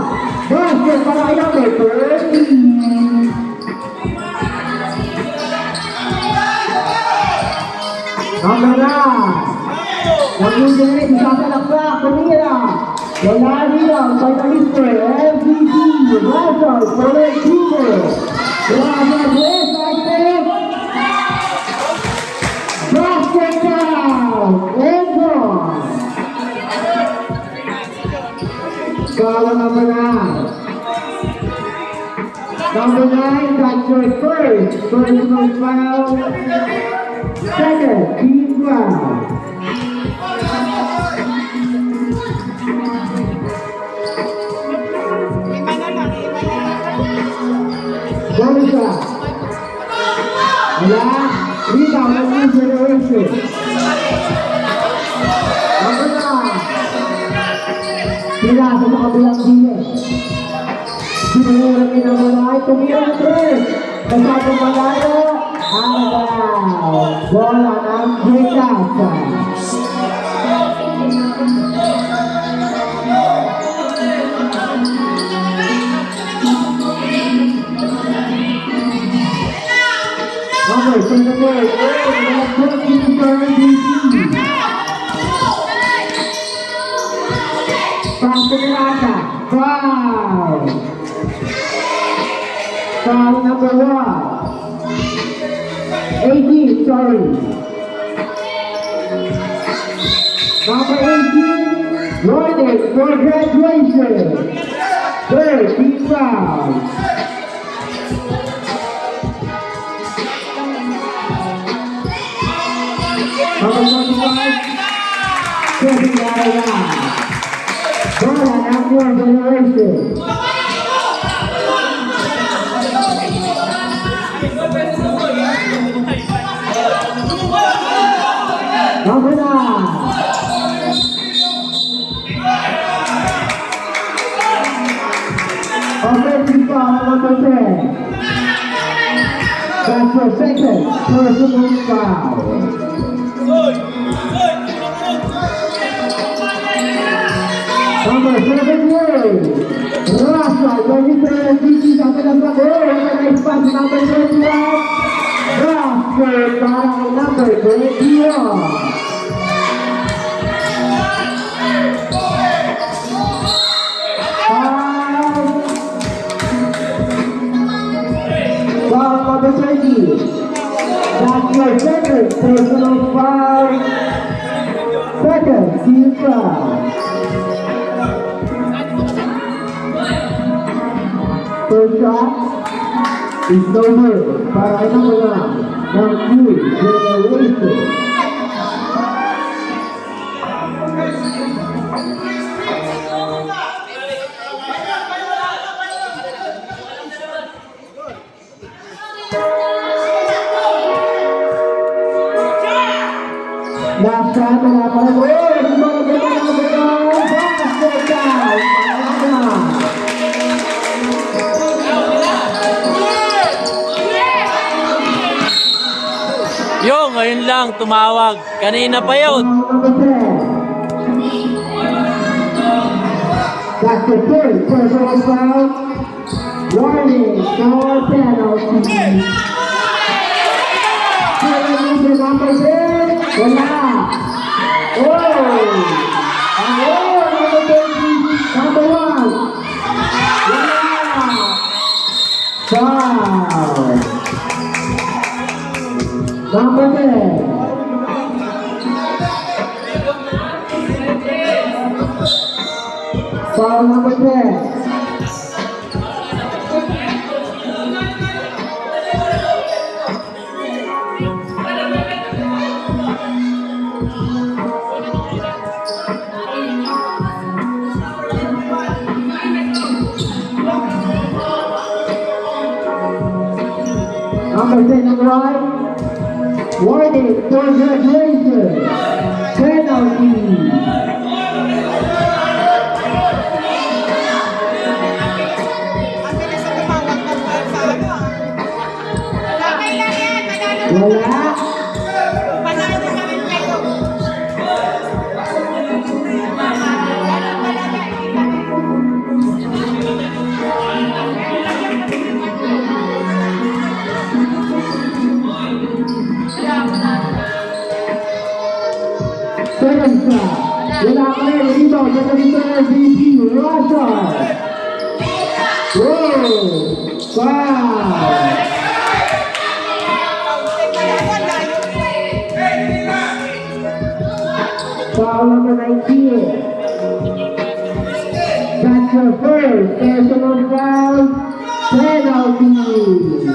Basket para kay number 30. Number 9. Nag-injury, kasalak sa Kumira. Wala nila, finalist MVP, Russell, Colectivo. Gracias, basket. Basket down, Edson. Kala naman na. Number 9, that's your first personal foul. Second, team foul. Bonus shot. Wala. Rebound ng New Generation. Number 9. Sila sa kabilang sine. Sinulang inamalay. Tumira na 3. Kasapang malayo. Ang bola ng Bricasa. Okay, so the word, Pastorata, foul. Foul number 1. 18, sorry. Number 18, warning for graduation. Third, team foul. Number 25, Kevin Lara. Bola ng New Generation. Number 9. Offensive foul, number 10. That's your second personal foul. Number 78, Rasa, Jennifer, Titi, sampai number 4, nice pass, number 21, Rasa, para number 21. Foul number 20, that's your second personal foul, second team foul. First shot is no good para ang mga ng New Generation. Last shot na para mo. Basket down. Yo, ngayon lang tumawag. Kanina pa yun. That's the third personal foul. Warning, no penalty. Number 10, wala. Oh! Number 20, number 1. Wala. Foul. Number 10. Foul number 10. Number 10 on the right. Warning for graduation. Penalty. Okay lang yan, manalo. Wala. Panalo kami kayo. Second shot. Wala pa rin. Rebound. Sa MVP. Russia. Whoa. Foul. Foul number 19. That's your first personal foul. Penalty.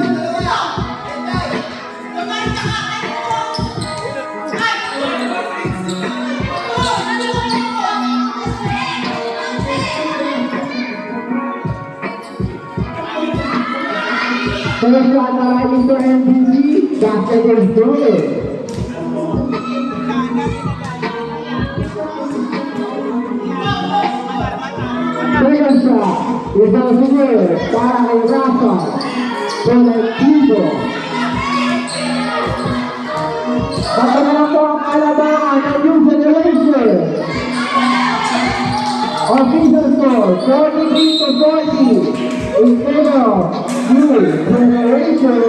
First shot arriving for NBC, basket is good. Second shot is also good para kay Rafa Colectivo. Pagkakalang po ang kalabangan ng New Generation. Official score, 43-40 in favor of New Generation.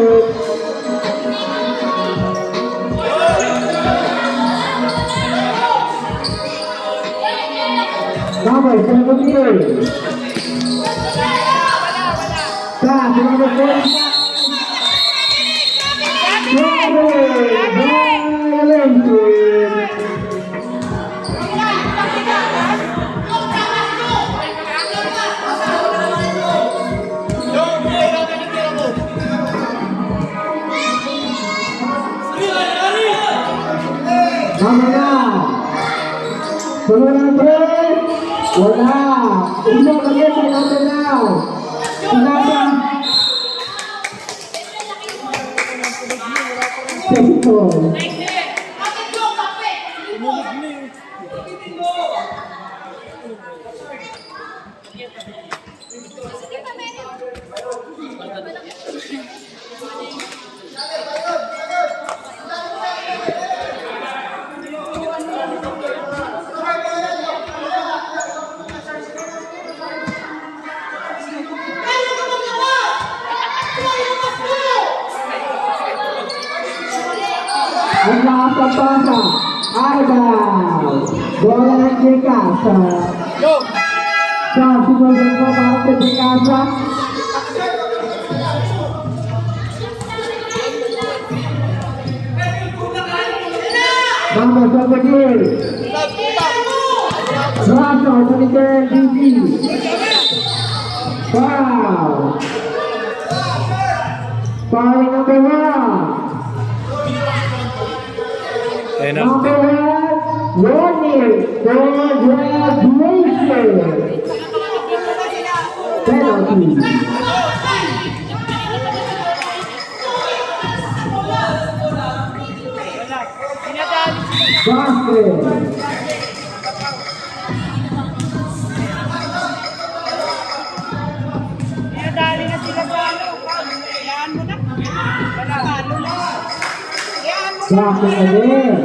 Number 78. Pass, number 45. Wala. Ulo lagi sa natin now. Sinasa. Second. Ang nakapasa, Arbal. Bola ng Dekasa. Sa sinunod mo mga Dekasa. Number 78. Rafa, 23, DC. Foul. Foul number 1. Number 1, warning for graduation. Penalty. Basket. Pinadali na sila sa ano. Hayaan mo na. Wala ano na. Hayaan mo na. Basket again.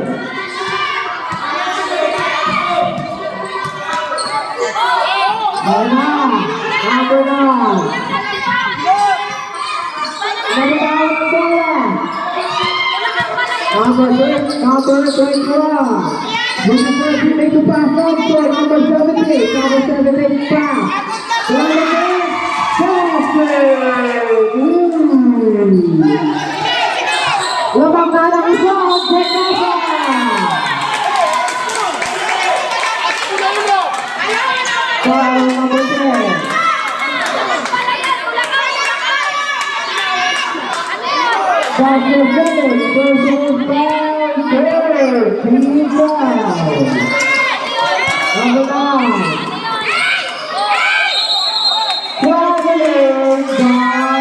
Wala. Number 9. Nagkakaroon ng bola. Number 6, number 21. Number 30 make the pass out for number 78. Number 78 pass. One again. Basket. Labang na lang isa. Dekasa. Foul number 10. Basket 7 versus Basket. Team foul. Number 9. Traveling violation.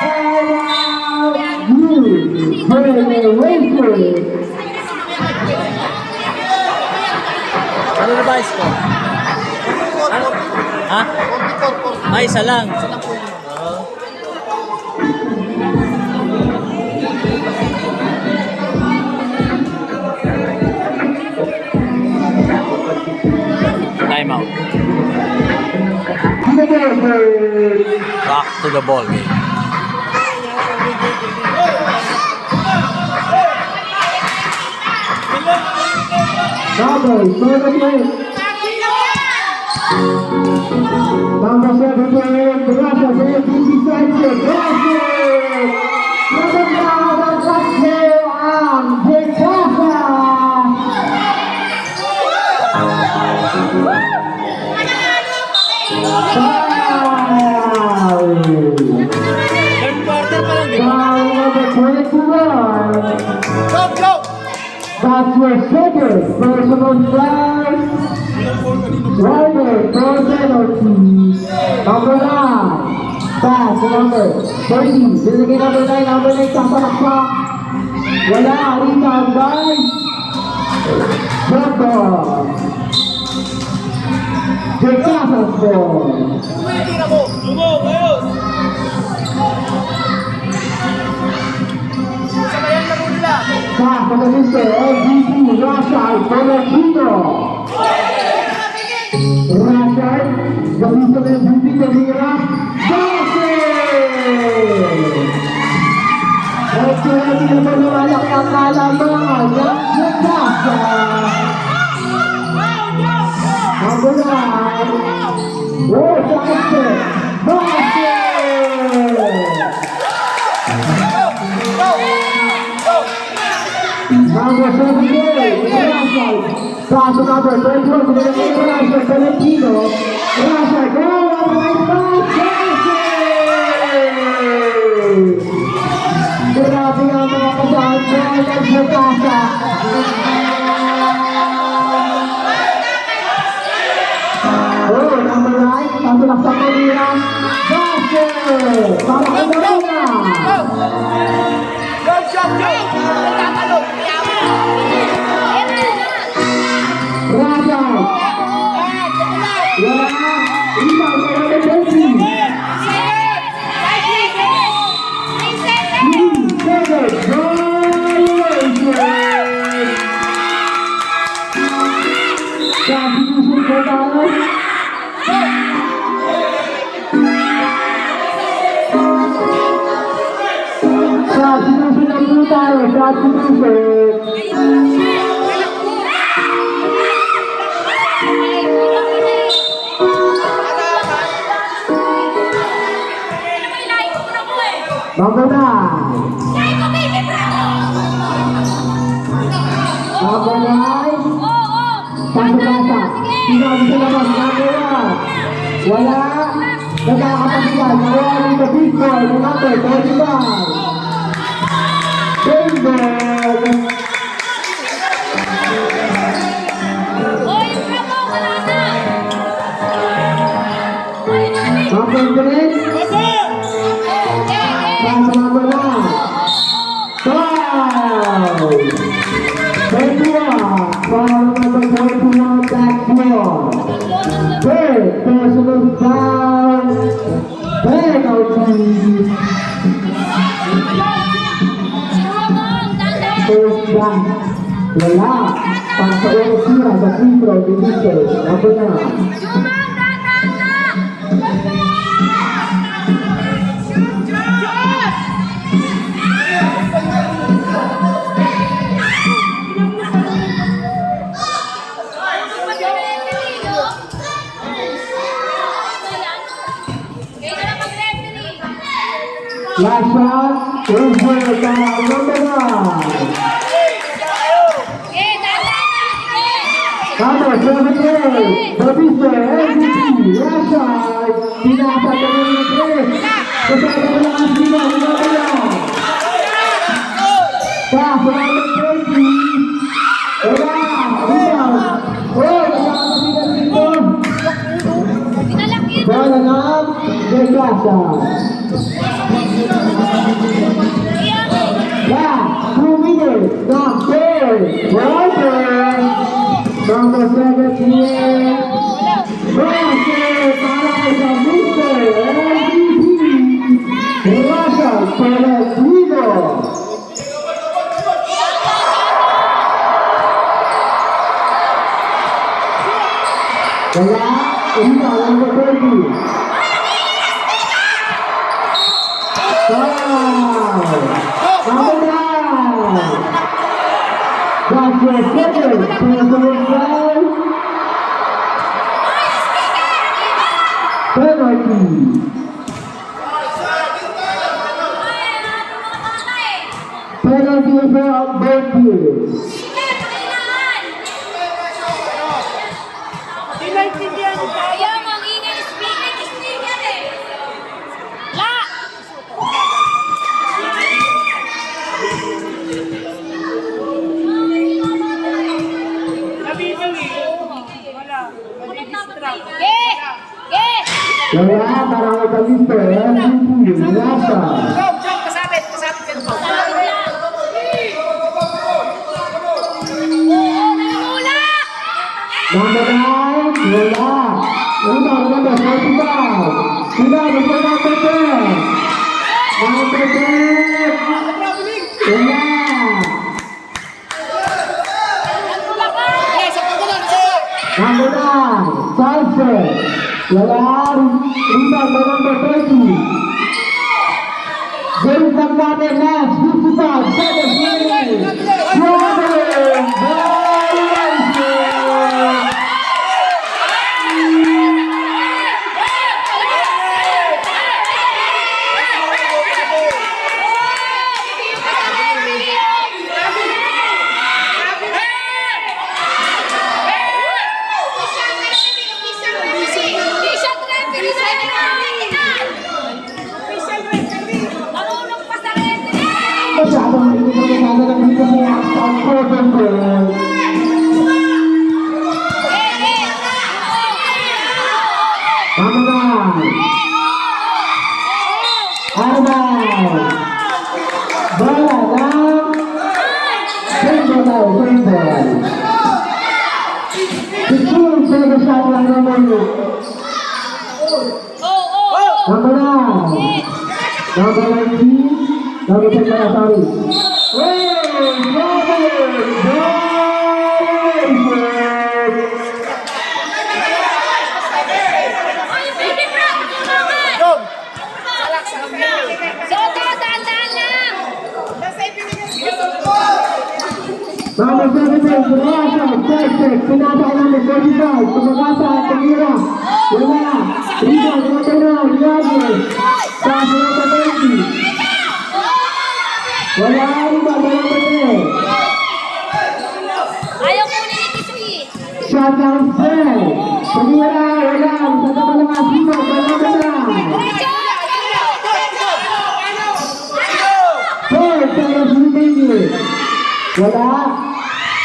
Timeout. New Generation. Ano na ba score? Ano? Ha? Ay, isa lang. Time out. Back to the ball game. Number 78. Number 78. Gracias, NBC Sanchez. Gracias. Nagagawad ang tatlo ang Dekasa. Five That's your second personal foul. Warner, for penalty. Number 9. Pass to number 30. Binigay number 9. Number 9 sasalaksak. Wala. Rebound by Bogdan. Jekasas ball. Pass to the Mr. MVP, Rashad Tolentino. Rashad, gamitin ng MVP kanina. Basket! At hindi naman lumalak ang kalamangan ng Jekasas. Number 9. Oh, basket! Basket! Number 78, Rashad. Pass to number 31, binigay ni Rashad Valentino. Rashad, go! Right pass, basket! Grabe ang mga kasaan mo ng Jekasas. Oh, number 9, tatulak sa kanina. Basket! Para kay Marina. Rashad. Wala. Rebound sa number 20. Seven. Violation. Substitution po tayo. Substitution na po tayo. Substitution. Number 9. Number 9. Pagkakasa. Sinabi sa labas. Number 1. Wala. Nagkakapasigan. Nawala sa big boy. Number 35. Bainberg. Number 3. Pass number 9. Foul! 31. Foul number 41. Backboard. Third personal foul. Penalty. First down. Wala. Pagkain sira sa free throw. Diniso. Number 9. Last shot, over by number 9. Number 78, Bautista, MVP, last shot, pinasa ka na ng 3. Kasama ka na ang sila, number 9. Pass number 20. Wala, rebound. Oh, nakakasila dito. Bola ng Jekasas. Last 2 minutes, number 78. Basket para kay sa Mr. MVP, Rashad Tolentino. Wala, ina number 30. Number 9. That's your second personal foul. Penalty. Penalty for both teams. Ayaw, mag-ingay speaker eh. La! Wala, parang ikalito. MVP, Rasa. Jog, kasabit ka po. Number 9, wala. Number 45. Sila, number 10. Number 10. Wala. Number 9, Salse. Wala. Rebound by number 30. James Lampane, last 55 seconds remaining. Robin, masyadong mainit ang mga ng dito niya sa Golden Girl. Amanay. Arnay. Bola ng Simple. 15 seconds shot lang naman yun. Amanay. Number 19. Number 10 para sorry. Number 17, Rasa, check, pinasa namin 45, tumagasa at tumira. Wala, Rita, namatay na, Riago, sa number 20. Wala, Rita, number 10. Ayaw ko ni Kismi. Shot down, Fred. Tumira, wala, sa naman ng asino, number 9. 4 seconds remaining. Wala.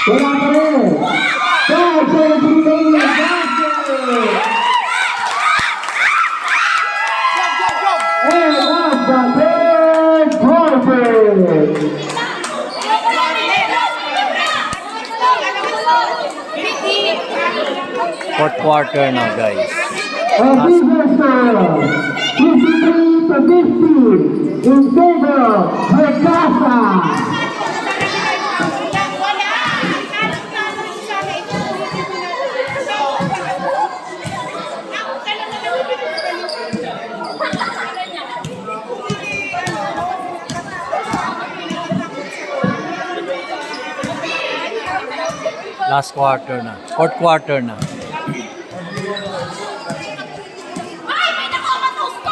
Wala pa rin. 5 seconds remaining. Basket! And off the third quarter. Fourth quarter na, guys. A bigger score. 53-50 in favor of Casa. Last quarter na. Fourth quarter na. Ay, may nakamagusto!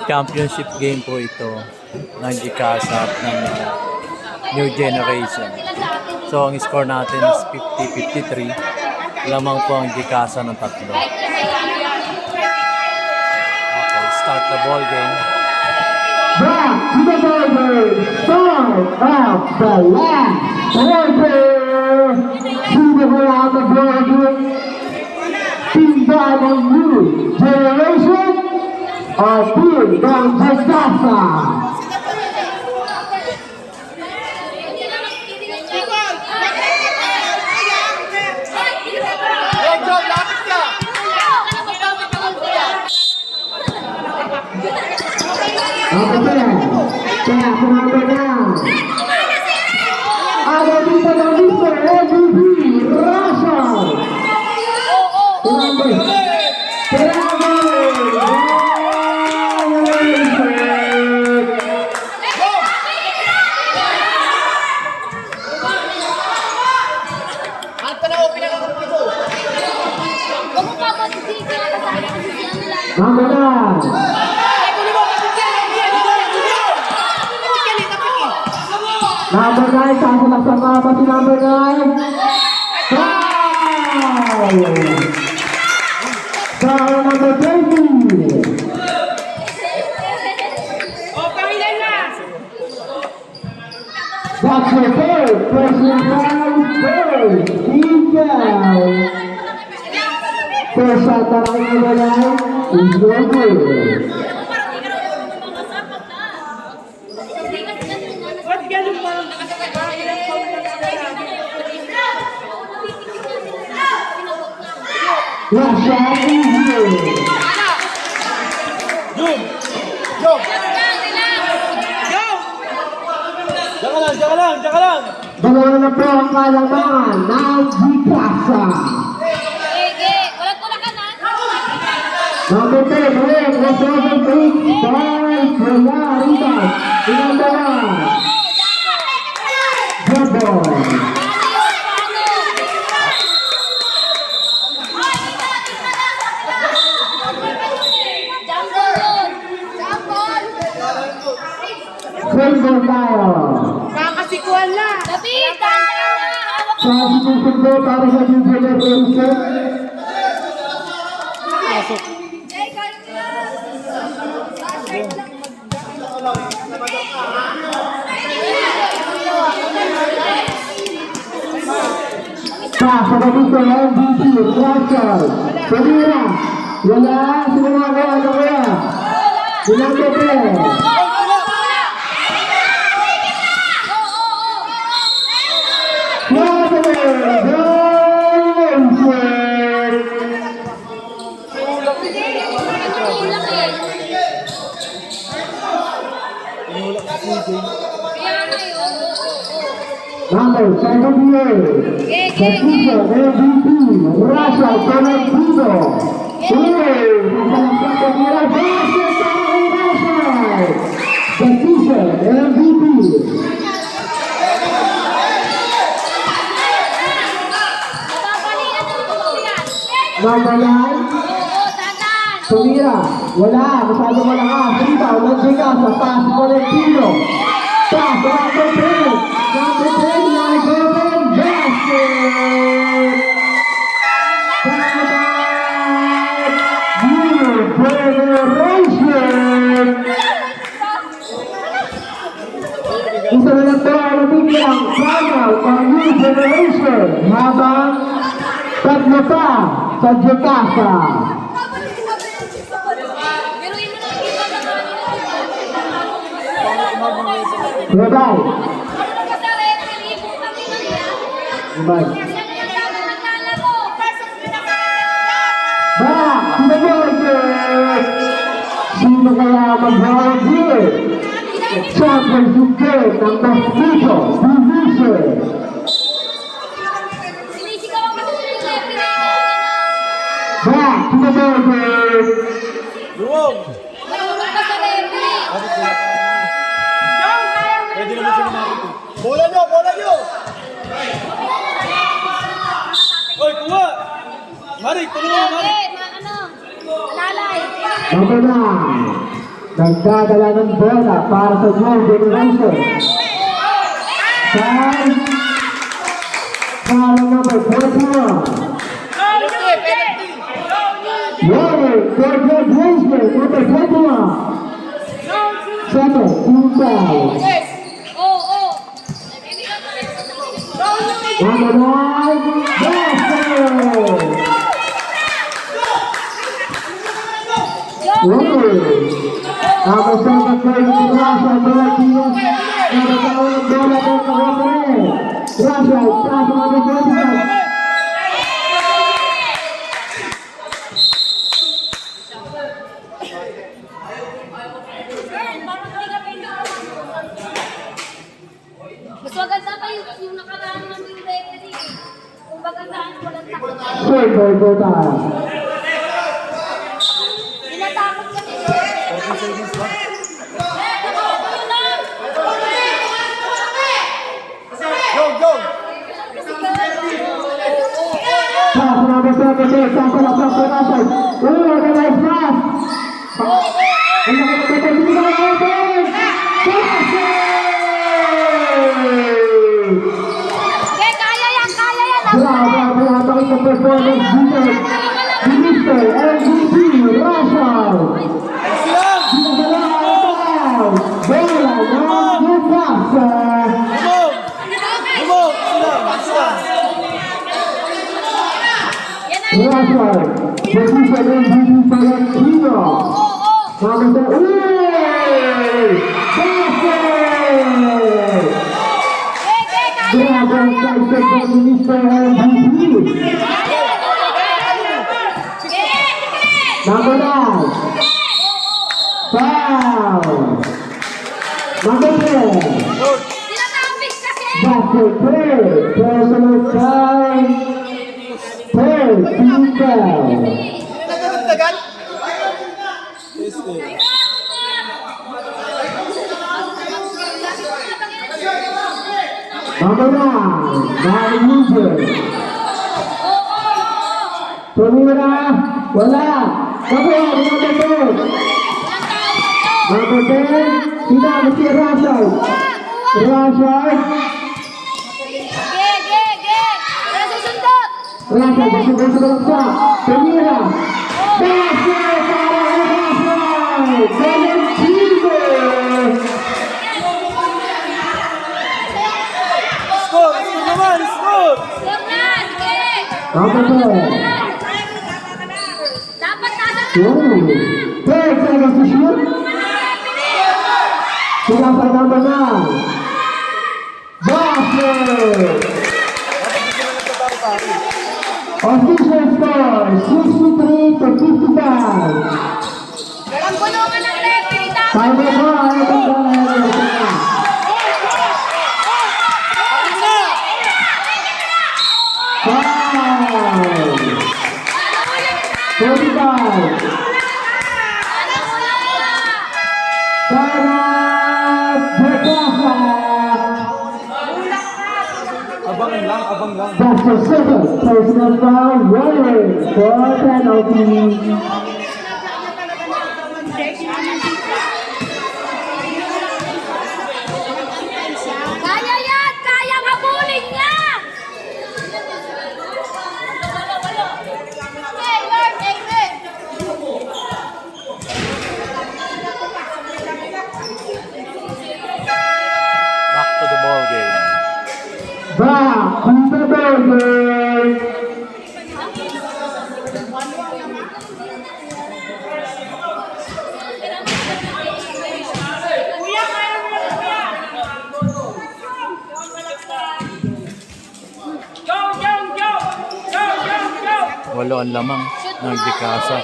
Championship game po ito ng Gcasa at ng New Generation. So, ang score natin is 50-53. Lamang po ang Gcasa ng tatlo. Okay, start the ball game. Back to the ball. Start of the last quarter. Beautiful out the ball game. Team by the New Generation or team from Gcasa. Number 10, kaya po number 9. Ada dito ng Mr. MVP, Russell. Number 9. Number 9, sasa lang sa mga si number 9. Foul! Foul number 20. O, pangilan na. That's your third personal foul, third. Ikaw. First shot na lang yung balay is no good. Ba't ganun pa? Pangilan pa ulit na Last shot is good. Go! Dalawa na po ang kalamangan ng Gikasa. Number 10, Red, was over 8 points. Wala, rebound. Inandaran. Jabon. Rainbow tayo. Kakasikuan na. Sa sinusundo para sa generation. Sa dito MVP, Russell. Pumira. Wala. Sino nga ano kaya? Number 10. Number 78, Castillo, MVP, Russia, Conocido. Castillo, MVP. Number 9, Tumira, wala, masyado malakas. Rebound, nagbigas sa pass, Conocido. Pass, number 3, like open basket! New generation! Isa na lang po ang nabiglang final pang new generation habang tatlo pa sa Jakarta. Bye-bye. Bye. Back to the Warriors! Sino kaya mag-hawag here? Championship game ng Mosquito Division. Back to the Warriors! Bola nyo! Oy, kuha! Mari, tulungan, Mari! Number 9, nagdadala ng bola para sa new generation. 5, foul number 41. Warrior for graduation, number 21. 7, 2 fouls. Number 9, basket! Warrior. Number 7, Russia, Philippines. Nagkakaroon ng bola ng referee. Russia, pass number 21. Mas maganda pa yung nakaraan ng yung referee. Kung baga saan walang takot. Silver go tayo. Tinatakot kasi. Go! Pass number 7, sample of Russia. Oh, what a nice pass! Ang nakakita dito na open! Okay, kaya yan. Bravo, napakita po performance dito. Mr. MVP, Russell. Sinagalaw. Bola ng Newcastle. Russell. Position MVP Valentino. Sama sa Bravo ang kaisag ng Mr. MVP. Number 9. Foul. Number 10. Tinatapik kasi! Basket play. Personal foul. Third team foul. Number 9. Gary User. Tumira. Wala. Number 10. Number 10. Sino? Si Russell. Russell. Nasusundot! Russell. Basundot sa balaksa. Tumira. Basket para Russell. Valentino. Number 10. Dapat nasa Third second to shoot. Sila sa number 9. Basket. Official score 63-55. ang gulungan ng referee. Dapat Timer ko ay pagkakaroon. Foul. 45. Para Bekasa. That's the second personal foul. Warning for penalty. kaya yan! Kaya habulin niya! Hey, Lord, exit! Back to the ball game. Back to the ball game. Walo ang lamang ng Dikasa.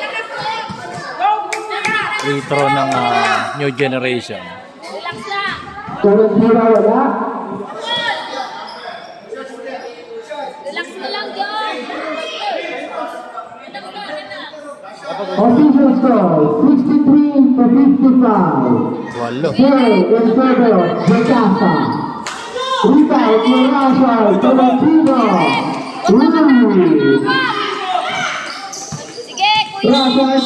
Free throw ng new generation. Relax na! Kurang hira wala. Relax na lang yun! Official score 63-55. Walo. Third in favor of Bekasa. Rebound to Russell. Valentino. Sige, kuya! Russell.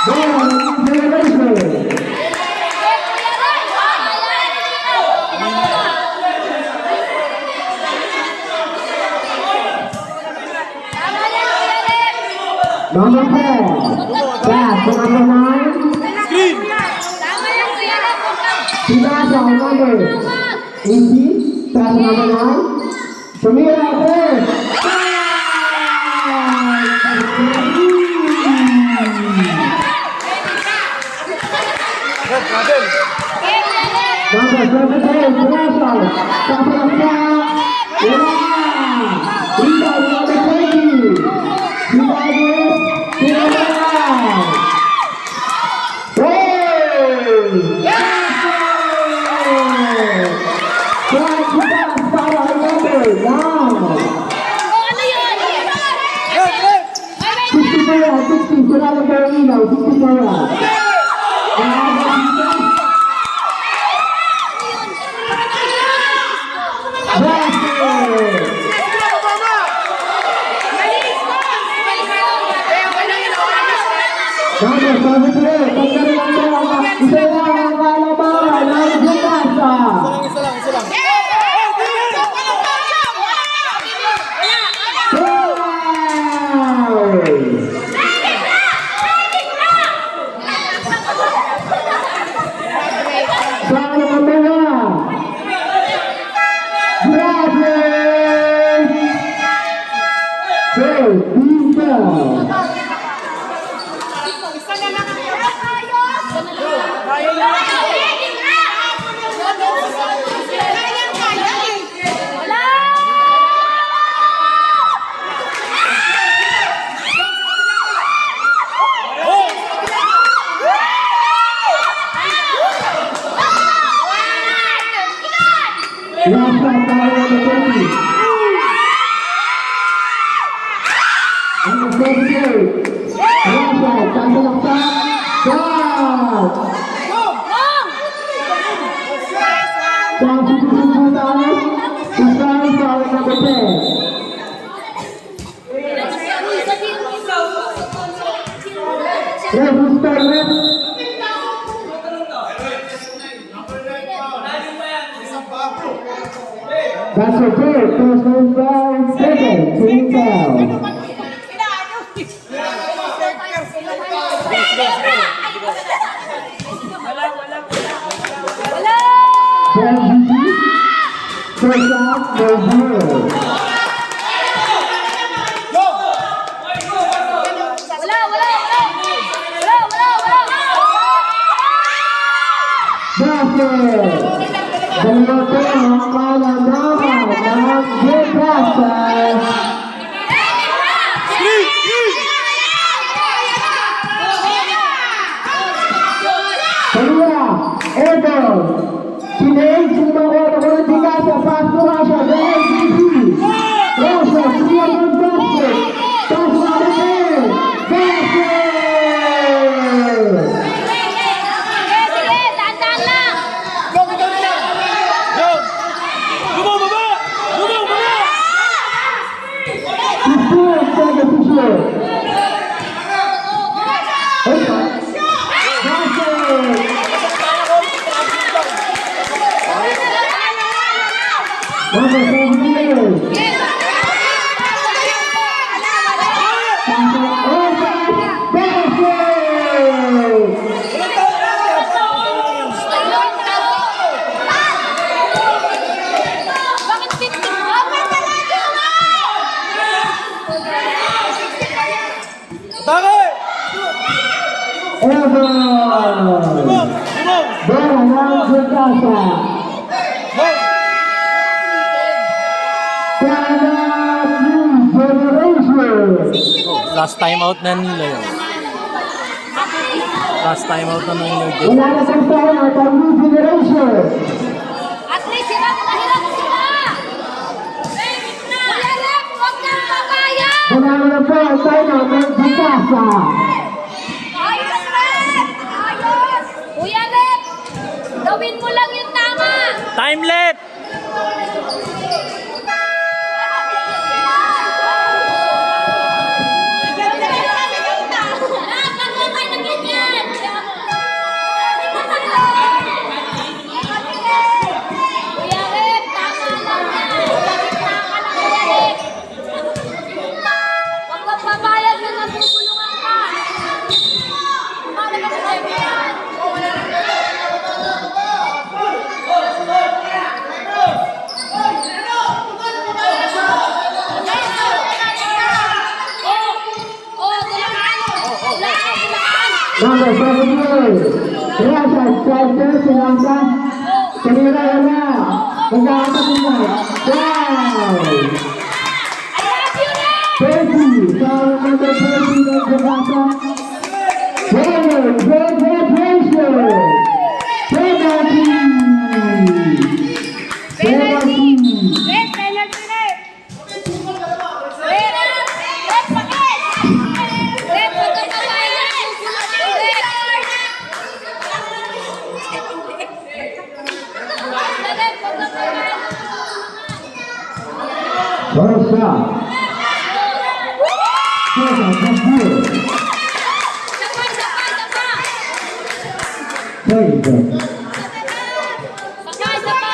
Ball in generation. Number 10. Pass to number 9. Tama yan, kuya Red. Pinasa ang number 18. Pass to number 9. Tumira din. Number 17. Russell. Kapalaksa. Wala. Rebound number 20. Sibagis. Pinasa. Wow! number 10. Referee Scarlett. That's okay. Personal foul taken. Team foul. First out, no zero. Basket. Dalawa po ang kalandaman ng Gcash. Kaya, Edon. Sinay, sumakot ako ng Gcash. Pass to Rasha, the MVP. Rasha, 300 basket. Pass to Rasha. Basket! Last time out na nila yun. Last time out na nila yun. Wala na sa time at ang new generation. At least sila mahirap sila. Kuya Rep, huwag kang makaya. Wala na po ang time at ang Gcash. Ayos, Rep. Ayos. Kuya Rep, gawin mo lang yung tama. Time left! Kuya Rep, tama lang yan. Gitna ka lang, Kuya Rep. Huwag kang pabayag na nabubulungan ka. Kumala ka sa yan. Number 78. Rasha, striker, sinangka. Kanira na. Magkakatasin na. Wow! Percy, foul number 30 ng Gcash. Taylor, great penetration. Penalty. Penalty. Rep, penalty, Rep. Rep, bakit? Rep, huwag kang pabayag. Rep. Rep, huwag kang pabayag. First shot. Second, that's good. Sapa, sapa, sapa. Second. Sapa, sapa.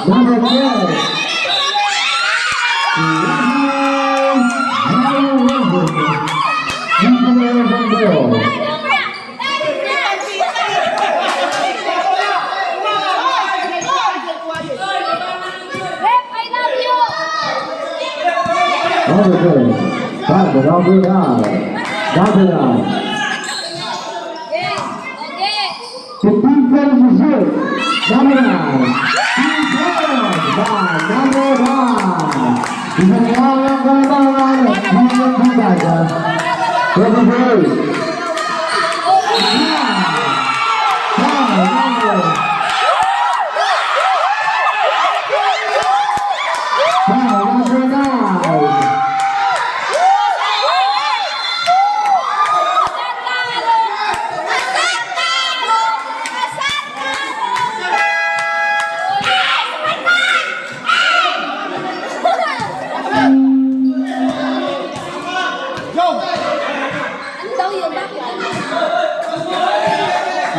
Number 10. Rep, I love you. Okay. 15 points reserved. Number 9. Number 1. Isang ilang kalabangan. Hindi bubaga. 23.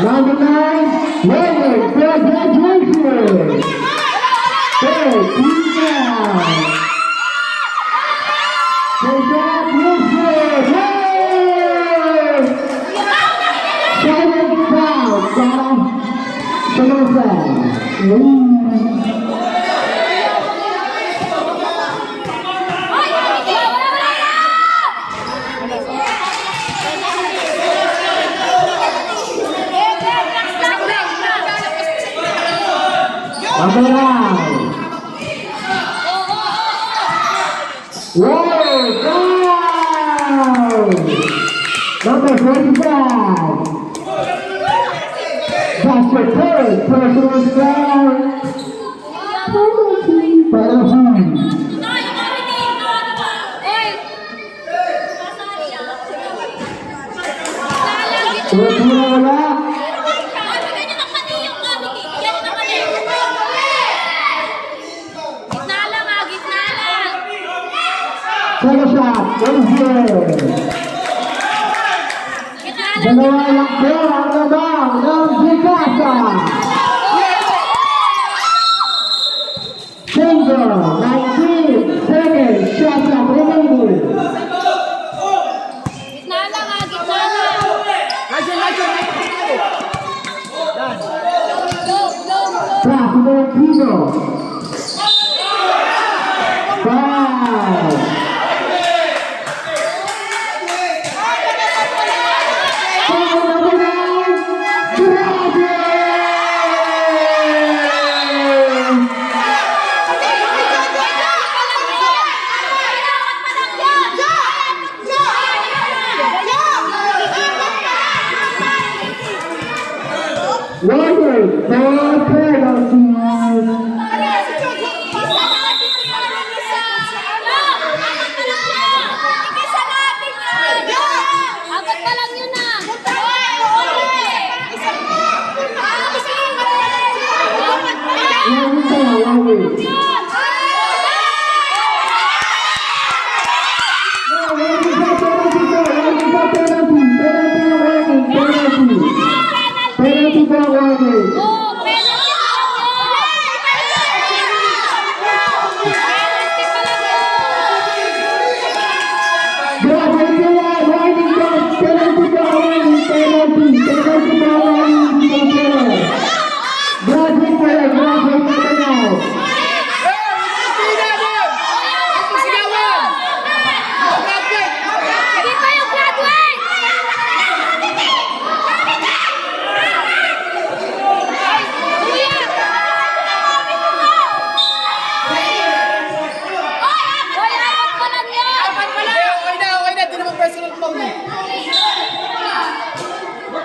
Number 9, Leonard, congratulations! Third, Tina. Congratulations! Yay! Seventh round, Samantha. Number 9. Whoa, down! Number 45. That's your third personal foul. Penalty. Tuloy-tuloy wala. Second shot, Wednesday. Dalawa lang po ang labaw ng Gicasa. Single, 19 seconds, shot clock remaining. Placido Aquino. 5. Warning, no penalties. Abot pa lang yun ah. Warning. Penalty for warning. Oh, penalty pa lang yun. Grabe sila, warning coach. Penalty for warning. Penalty for warning. Grabe sila, grabe sila. Hindi pa yung graduate! Kuya! Hoy, apat pa lang yan!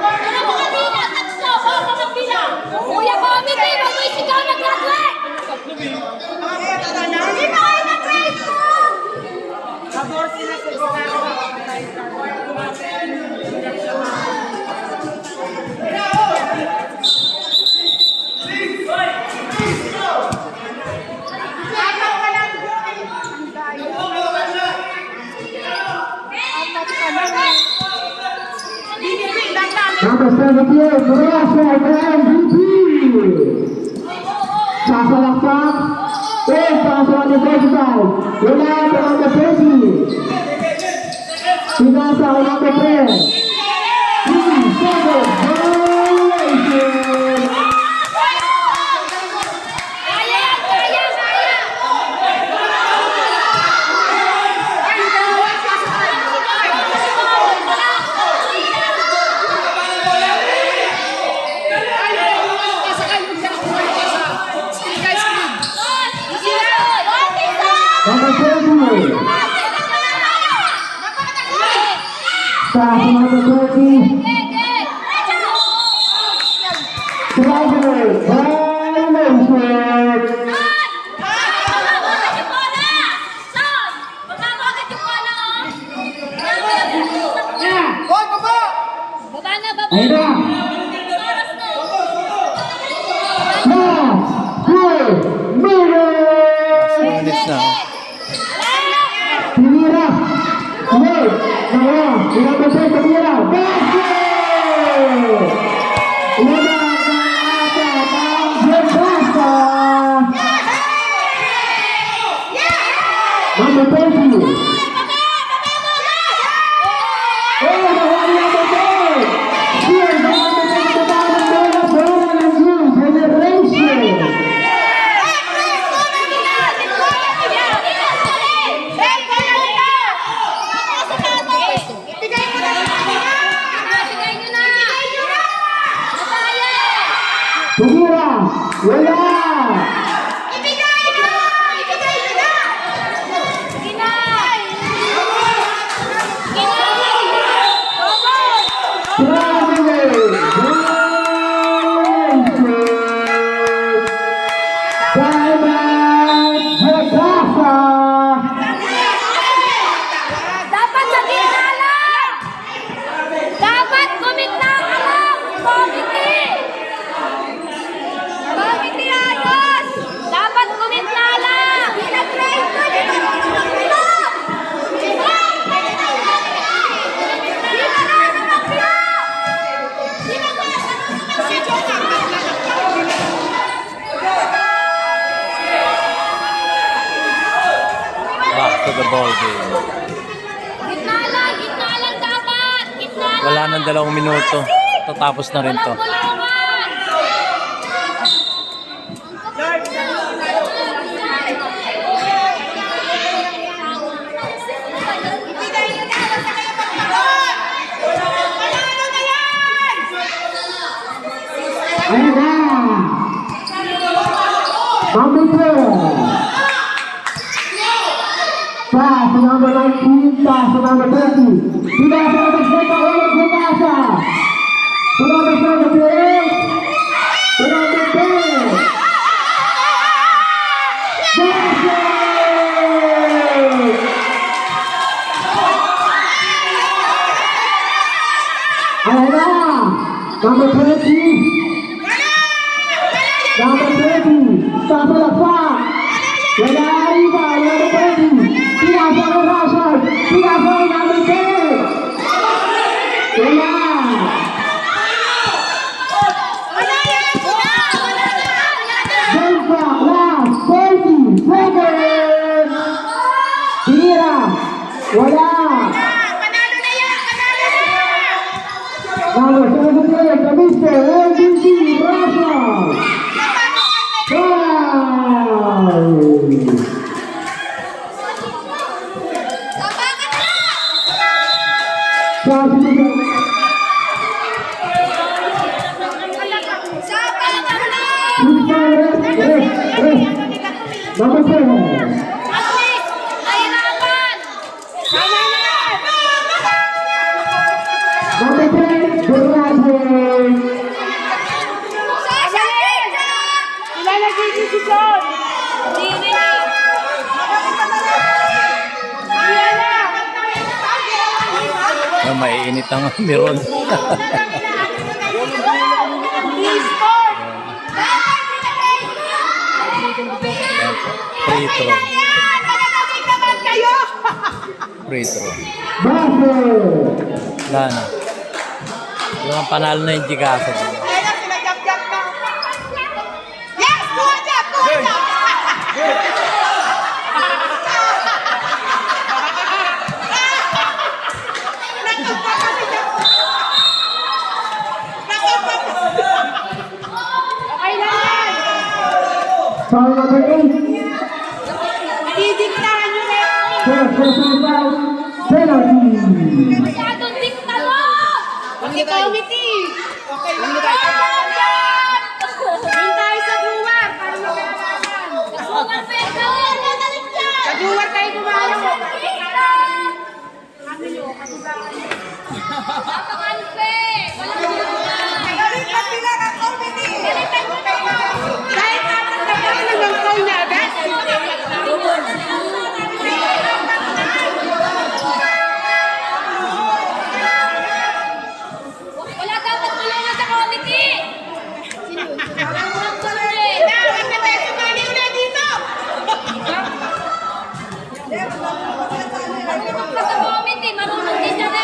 Ano mo kanina? Tatlo! Baka magbilang! Kuya, comedy! Bago isigaw na graduate! Hindi pa kayo nag-grade mo! Number 78, Marasa, MVP. Sasalaksak. Pasok ang defensive. Wala po ang defensive. Pinasa ang number 10. 3-7 violation. Kaya yan! Kaya! Number 30. Pasok ang number 30. Driver violation. Baba na, baba Ayun na. na. Oras na. Last 4 minutes. Minutes na. Tinira. Wait. Pinapasay sa tira. Basket! Inabang ang apat ang Jebasa. Number 20. Oh, nahuli ang bato! Here, nakamit ang babae ng bola. Bola ng new generation. Tumira! Wala! Dapat sa gitna lang! Dapat kumita ka lang! Committee! Committee ayos! Dapat kumita lang! Pinagrade ko! Di ba naman Back to the ball game. Gitna lang dapat! Gitna lang! Wala nang 2 minuto. Tatapos na rin to. Walang gulungan! Ayan na! Pamito! Pass to number 19, pass to number 30. Tidak sa basket ang ulit ng Asa. To number 78, to number 10. Basket! Ayan na! Number 20. Number 20, Sapalakpak. Wala iba, number 20. Pinasa ng Rashad. Pinasa ng number 10. Wala. Delta, last, 40 seconds. Tira. Wala. Number 73, the Mr. LGC, Rashad. Number 7. Nahirapan! Number 10, Bernardo. Maiinit ang meron. Free throw. Free throw. Wala na. Yung panalo na yung Jigasa. Foul number 8. Didiktahan nyo na yun. Personal foul. Penalty. Masyadong diktalo! Committee. Okay lang Doon tayo sa duwar para magkakalaman. Kasugan pesa! Sa duwar tayo dumalo. Napaka-unfair! Walang gulungan! Kahit nakakatawa ng call na agad. Wala dapat tulungan sa committee! Walang tulungan! Dapat na tayo sumali ulit dito. Marunong ka sa committee! Marunong din siya na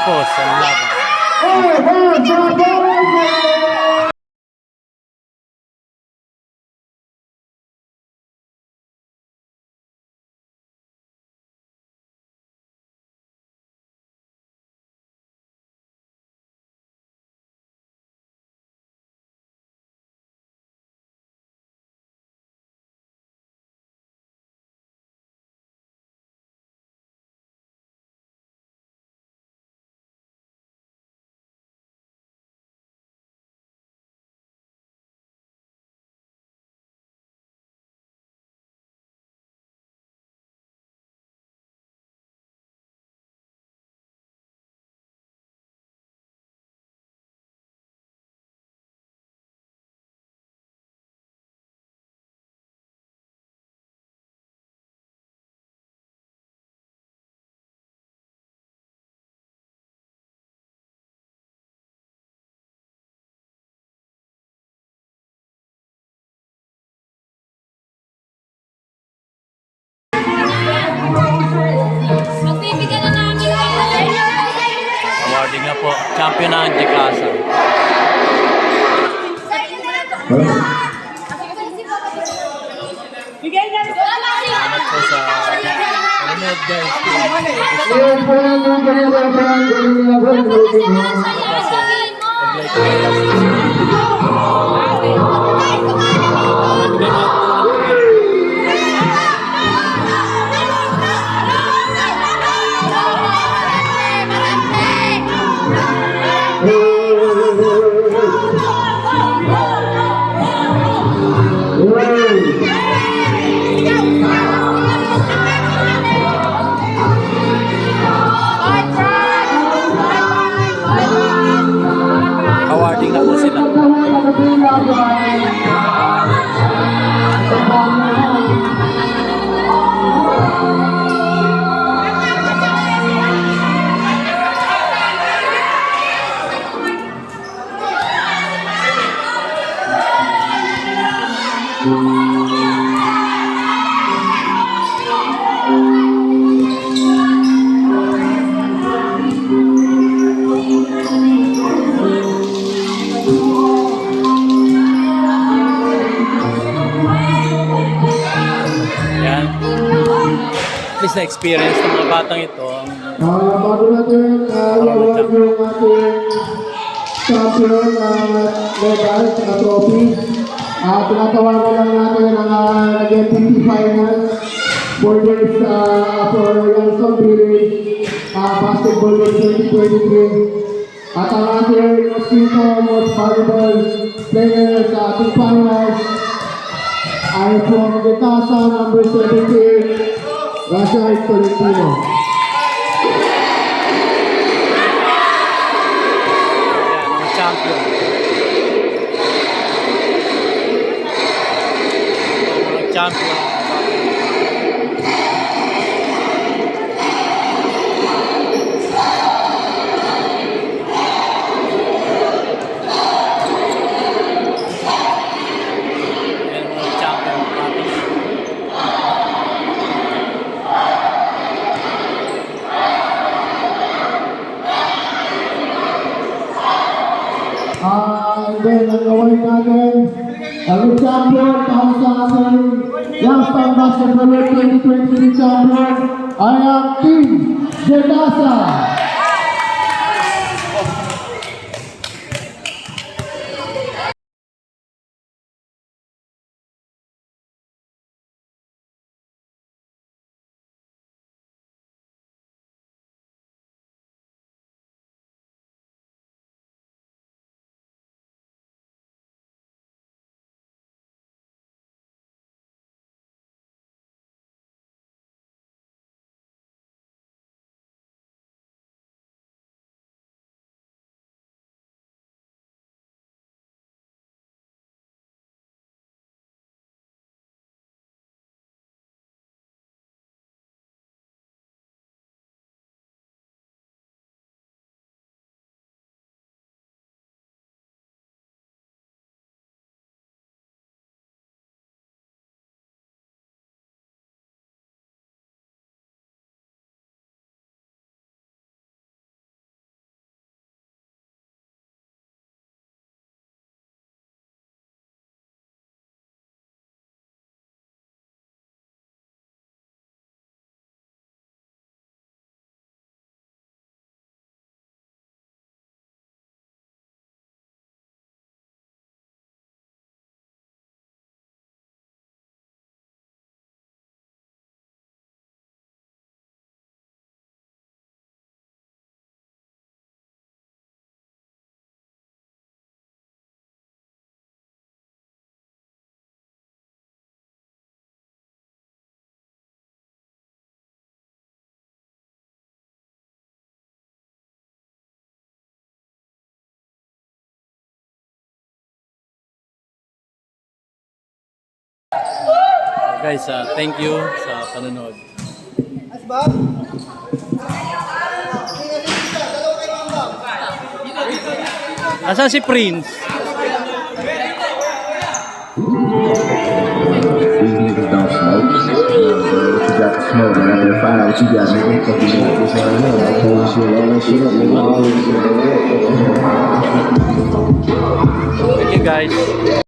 Tapos, ang laban. Magbibigyan na namin kayo. Awarding na po. Champion na ang Jekasa. Bigay na rin. Salamat po sa panonood guys. Ngayon po ang mga ganyan ang Pag-like kayo. Awarding na po sila. Yan. At least na-experience ng mga batang ito ang bago natin i-award yung ating champion medal at trophy. Tinatawagan lang natin ang nag-MVP finals for this for Yanson Village Basketball League 2023. At ang ating mosquito most valuable player sa ating finals ay from Getasa number 17, Rashard Tolentino. yan, mga champion. Mga champion. Yan, mga champion. And then, ang award natin, ang champion para sa ating Youngstown Basketball League 2023 champion ay ang Team Jetasa. Guys, thank you sa panonood. Asan si Prince? These niggas don't smoke. What you got to smoke? I got that fire. What you got, nigga? Fucking nigga, this right here. I told you shit, all that shit up, nigga. All this shit. Thank you guys.